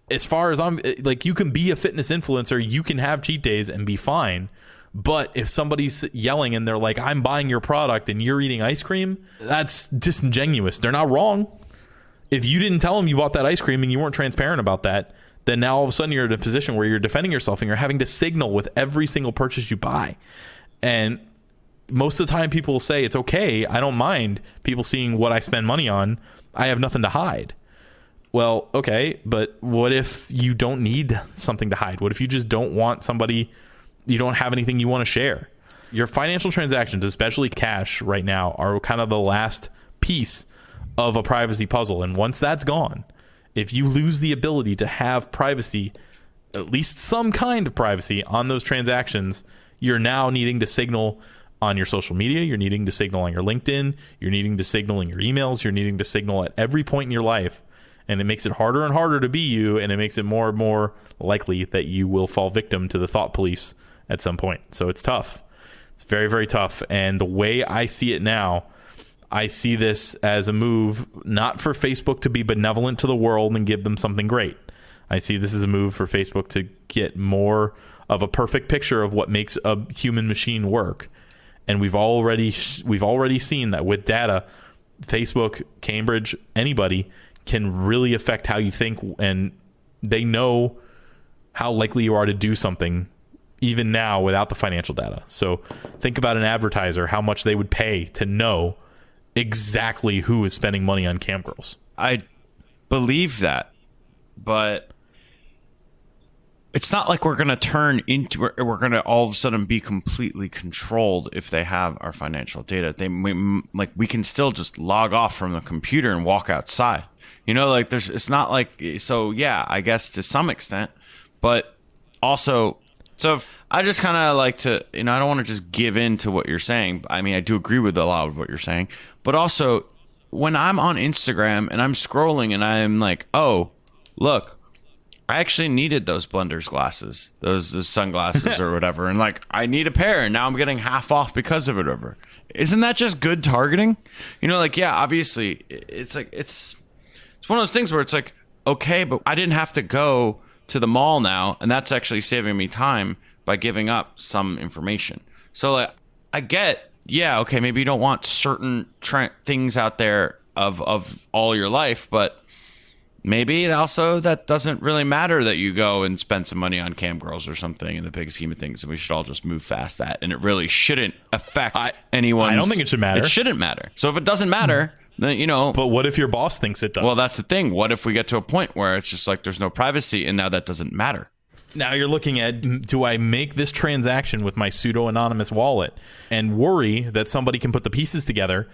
S1: As far as I'm like, you can be a fitness influencer, you can have cheat days and be fine. But if somebody's yelling and they're like, I'm buying your product and you're eating ice cream, that's disingenuous. They're not wrong. If you didn't tell them you bought that ice cream and you weren't transparent about that, then now all of a sudden you're in a position where you're defending yourself and you're having to signal with every single purchase you buy. And most of the time people will say, it's okay, I don't mind people seeing what I spend money on. I have nothing to hide. Well, okay, but what if you don't need something to hide? What if you just don't want somebody, you don't have anything you want to share? Your financial transactions, especially cash right now, are kind of the last piece of a privacy puzzle. And once that's gone, if you lose the ability to have privacy, at least some kind of privacy on those transactions, you're now needing to signal on your social media, you're needing to signal on your LinkedIn, you're needing to signal in your emails, you're needing to signal at every point in your life. And it makes it harder and harder to be you, and it makes it more and more likely that you will fall victim to the thought police at some point. So it's tough. It's very, very tough. And the way I see it now, I see this as a move not for Facebook to be benevolent to the world and give them something great. I see this as a move for Facebook to get more of a perfect picture of what makes a human machine work. And we've already seen that with data, Facebook, Cambridge, anybody can really affect how you think, and they know how likely you are to do something even now without the financial data. So think about an advertiser, how much they would pay to know exactly who is spending money on cam girls.
S2: I believe that, but it's not like we're going to turn into, we're going to all of a sudden be completely controlled if they have our financial data. We can still just log off from the computer and walk outside. You know, like it's not like, so yeah, I guess to some extent, but also, so if I just kind of like to, I don't want to just give in to what you're saying. I mean, I do agree with a lot of what you're saying, but also when I'm on Instagram and I'm scrolling and I'm like, oh, look, I actually needed those Blenders glasses, those sunglasses or whatever. And like, I need a pair and now I'm getting half off because of it over. Isn't that just good targeting? Like, yeah, obviously it's like, it's one of those things where it's like, okay, but I didn't have to go to the mall now. And that's actually saving me time by giving up some information. So like, I get, yeah, okay, maybe you don't want certain things out there of all your life, but maybe also that doesn't really matter that you go and spend some money on cam girls or something in the big scheme of things, and we should all just move past that. And it really shouldn't affect anyone.
S1: I don't think it should matter.
S2: It shouldn't matter. So if it doesn't matter, then, But
S1: what if your boss thinks it does?
S2: Well, that's the thing. What if we get to a point where it's just like there's no privacy and now that doesn't matter?
S1: Now you're looking at, do I make this transaction with my pseudo-anonymous wallet and worry that somebody can put the pieces together,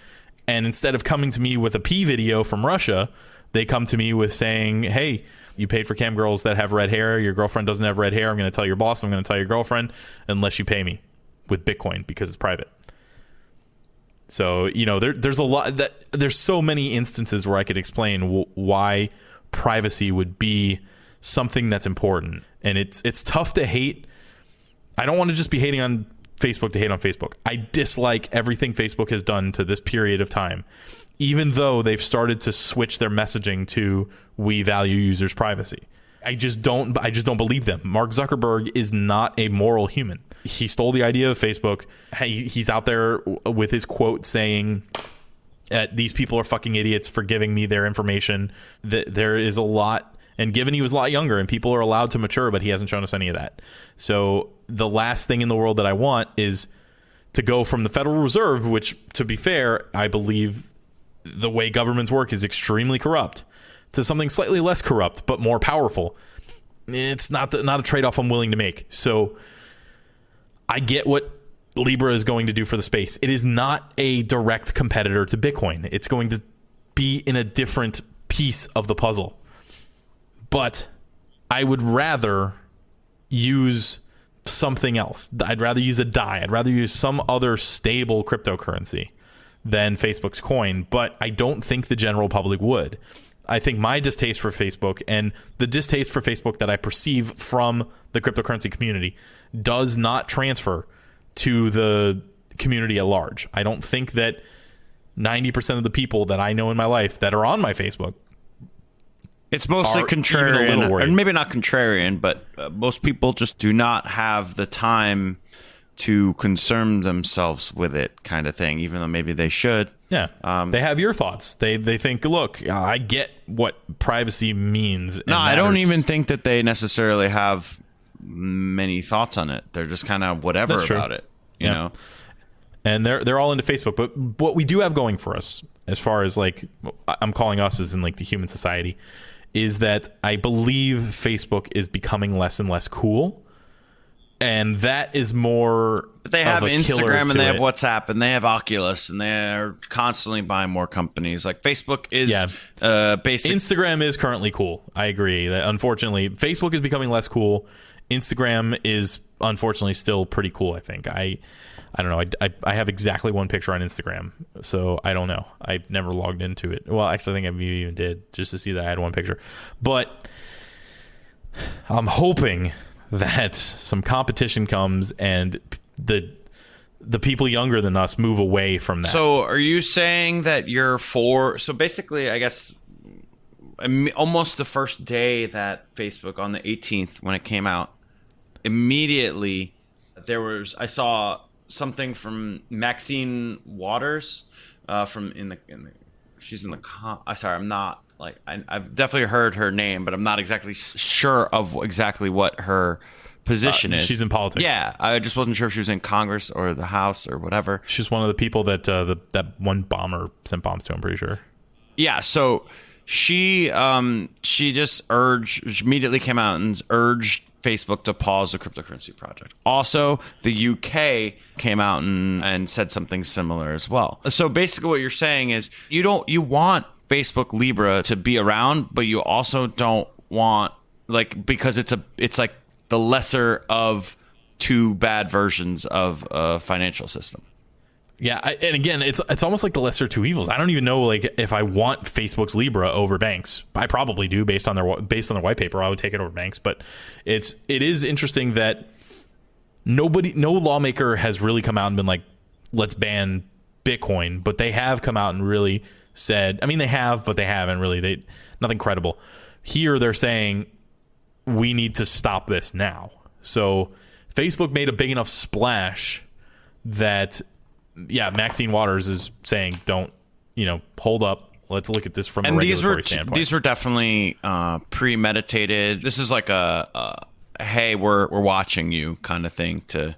S1: and instead of coming to me with a P video from Russia, they come to me with saying, hey, you paid for cam girls that have red hair. Your girlfriend doesn't have red hair. I'm going to tell your boss. I'm going to tell your girlfriend unless you pay me with Bitcoin because it's private. So, there's a lot there's so many instances where I could explain why privacy would be something that's important. And it's tough to hate. I don't want to just be hating on Facebook to hate on Facebook. I dislike everything Facebook has done to this period of time, even though they've started to switch their messaging to we value users' privacy. I just don't believe them. Mark Zuckerberg is not a moral human. He stole the idea of Facebook. He's out there with his quote saying, these people are fucking idiots for giving me their information. There is a lot, and given he was a lot younger and people are allowed to mature, but he hasn't shown us any of that. So the last thing in the world that I want is to go from the Federal Reserve, which, to be fair, I believe the way governments work is extremely corrupt, to something slightly less corrupt but more powerful. It's not a trade-off I'm willing to make. So I get what Libra is going to do for the space. It is not a direct competitor to Bitcoin. It's going to be in a different piece of the puzzle. But I would rather use something else. I'd rather use a DAI. I'd rather use some other stable cryptocurrency than Facebook's coin, but I don't think the general public would. I think my distaste for Facebook and the distaste for Facebook that I perceive from the cryptocurrency community does not transfer to the community at large. I don't think that 90% of the people that I know in my life that are on my Facebook,
S2: it's mostly contrarian, or maybe not contrarian, but most people just do not have the time to concern themselves with it, kind of thing, even though maybe they should.
S1: Yeah. They have your thoughts. They think, look, I get what privacy means.
S2: No, I don't even think that they necessarily have many thoughts on it. They're just kind of whatever about it, you know?
S1: And they're all into Facebook. But what we do have going for us, as far as like, I'm calling us as in like the human society, is that I believe Facebook is becoming less and less cool. And that is more.
S2: But they have Instagram and they have WhatsApp and they have Oculus and they're constantly buying more companies. Like Facebook is basic.
S1: Instagram is currently cool. I agree. That unfortunately, Facebook is becoming less cool. Instagram is unfortunately still pretty cool, I think. I don't know. I have exactly one picture on Instagram, so I don't know. I've never logged into it. Well, actually, I think I maybe even did, just to see that I had one picture. But I'm hoping that some competition comes and the people younger than us move away from that.
S2: So are you saying that you're for... So basically, I guess, almost the first day that Facebook, on the 18th, when it came out, immediately I saw something from Maxine Waters she's in the sorry, I'm not like I've definitely heard her name, but I'm not exactly sure of exactly what her position is.
S1: She's in politics.
S2: Yeah, I just wasn't sure if she was in Congress or the House or whatever.
S1: She's one of the people that that one bomber sent bombs to, I'm pretty sure.
S2: Yeah, so she just immediately came out and urged Facebook to pause the cryptocurrency project. Also, the UK came out and said something similar as well. So basically what you're saying is you want Facebook Libra to be around, but you also don't want, like, because it's like the lesser of two bad versions of a financial system.
S1: Yeah, and again, it's almost like the lesser two evils. I don't even know, like, if I want Facebook's Libra over Banks. I probably do, based on their white paper. I would take it over Banks, but it is interesting that no lawmaker has really come out and been like, let's ban Bitcoin, but they have come out and really said, I mean, they have, but they haven't really. Nothing credible. Here they're saying we need to stop this now. So Facebook made a big enough splash that, yeah, Maxine Waters is saying, don't, hold up. Let's look at this from a regulatory standpoint.
S2: These were definitely premeditated. This is like a hey, we're watching you kind of thing to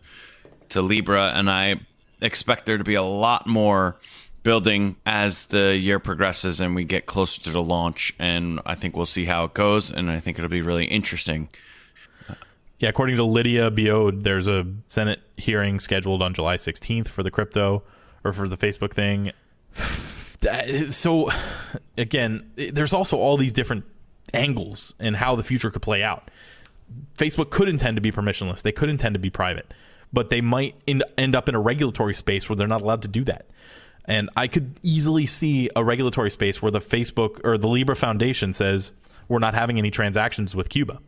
S2: Libra, and I expect there to be a lot more building as the year progresses and we get closer to the launch, and I think we'll see how it goes, and I think it'll be really interesting.
S1: Yeah, according to Lydia Biode, there's a Senate hearing scheduled on July 16th for the crypto, or for the Facebook thing. So, again, there's also all these different angles and how the future could play out. Facebook could intend to be permissionless. They could intend to be private. But they might end up in a regulatory space where they're not allowed to do that. And I could easily see a regulatory space where the Facebook or the Libra Foundation says we're not having any transactions with Cuba,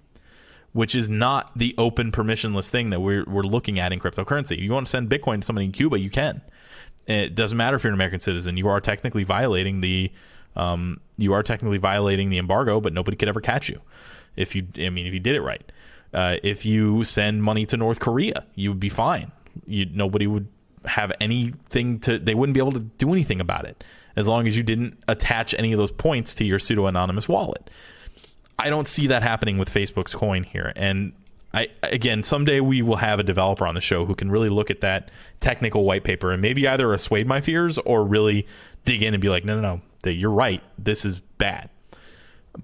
S1: which is not the open permissionless thing that we're looking at in cryptocurrency. You want to send Bitcoin to somebody in Cuba, you can. It doesn't matter if you're an American citizen. You are technically violating the embargo, but nobody could ever catch you if you did it right. If you send money to North Korea, you would be fine. Nobody would have anything they wouldn't be able to do anything about it as long as you didn't attach any of those points to your pseudo-anonymous wallet. I don't see that happening with Facebook's coin here. And again, someday we will have a developer on the show who can really look at that technical white paper and maybe either assuage my fears or really dig in and be like, no, you're right. This is bad.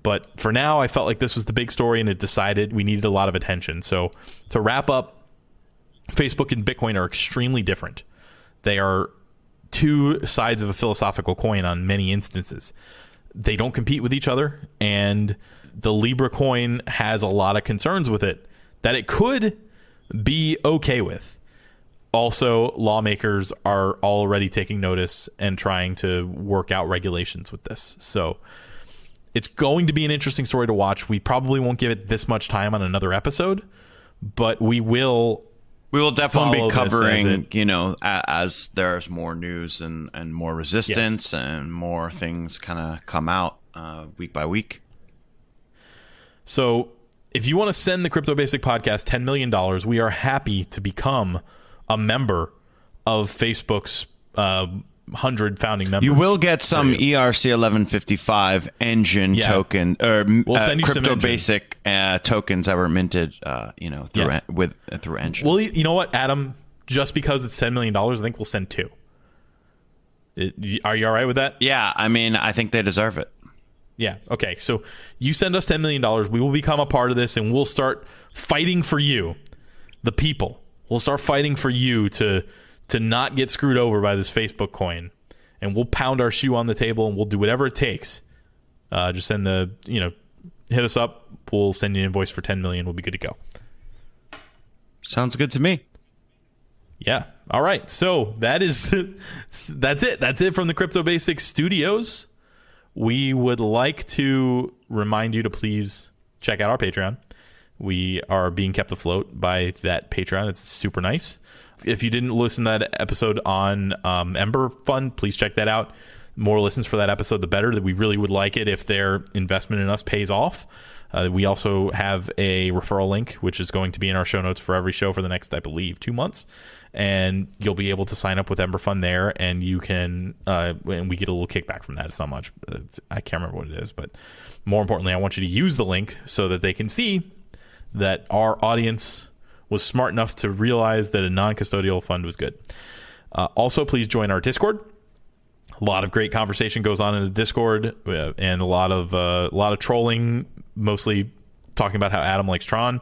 S1: But for now, I felt like this was the big story and it decided we needed a lot of attention. So to wrap up, Facebook and Bitcoin are extremely different. They are two sides of a philosophical coin on many instances. They don't compete with each other, and the Libra coin has a lot of concerns with it that it could be okay with. Also, lawmakers are already taking notice and trying to work out regulations with this. So it's going to be an interesting story to watch. We probably won't give it this much time on another episode, but we will
S2: definitely be covering, as there's more news and more resistance and more things kind of come out week by week.
S1: So if you want to send the Crypto Basic Podcast $10 million, we are happy to become a member of Facebook's 100 founding members.
S2: You will get some ERC 1155 engine token or
S1: we'll send you
S2: Crypto
S1: some
S2: Basic tokens that were minted, through engine.
S1: Well, you know what, Adam? Just because it's $10 million, I think we'll send 2. Are you all right with that?
S2: Yeah, I mean, I think they deserve it.
S1: Yeah. Okay. So you send us $10 million. We will become a part of this, and we'll start fighting for you, the people. We'll start fighting for you to not get screwed over by this Facebook coin, and we'll pound our shoe on the table, and we'll do whatever it takes. Just send hit us up. We'll send you an invoice for $10 million. We'll be good to go.
S2: Sounds good to me.
S1: Yeah. All right. So that's it. That's it from the Crypto Basics Studios. We would like to remind you to please check out our Patreon. We are being kept afloat by that Patreon. It's super nice. If you didn't listen to that episode on Ember Fund, please check that out. More listens for that episode, the better. That we really would like it if their investment in us pays off. We also have a referral link, which is going to be in our show notes for every show for the next, I believe, 2 months. And you'll be able to sign up with Ember Fund there, and you can, and we get a little kickback from that. It's not much. I can't remember what it is, but more importantly, I want you to use the link so that they can see that our audience was smart enough to realize that a non-custodial fund was good. Also, please join our Discord. A lot of great conversation goes on in the Discord, and a lot of trolling, mostly talking about how Adam likes Tron.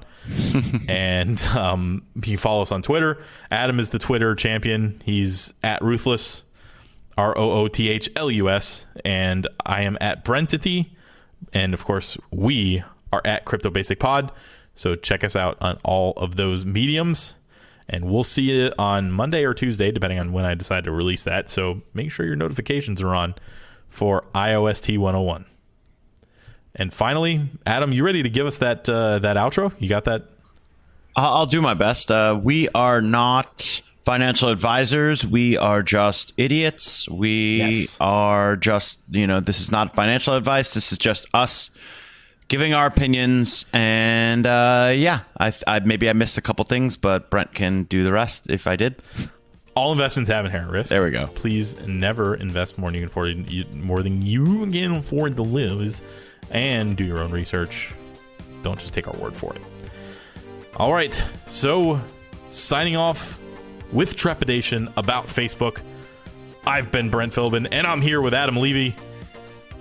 S1: And you can follow us on Twitter. Adam is the Twitter champion. He's at Ruthless, ROOTHLUS, and I am at Brentity. And of course, we are at Crypto Basic Pod. So check us out on all of those mediums, and we'll see you on Monday or Tuesday, depending on when I decide to release that. So make sure your notifications are on for IOST 101. And finally, Adam, you ready to give us that outro? You got that?
S2: I'll do my best. We are not financial advisors. We are just idiots. We are just, this is not financial advice. This is just us giving our opinions. And I maybe I missed a couple things, but Brent can do the rest if I did.
S1: All investments have inherent risk.
S2: There we go.
S1: Please never invest more than you can afford to lose. And do your own research. Don't just take our word for it. All right. So, signing off with trepidation about Facebook. I've been Brent Philbin, and I'm here with Adam Levy.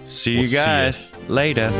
S2: See you guys later.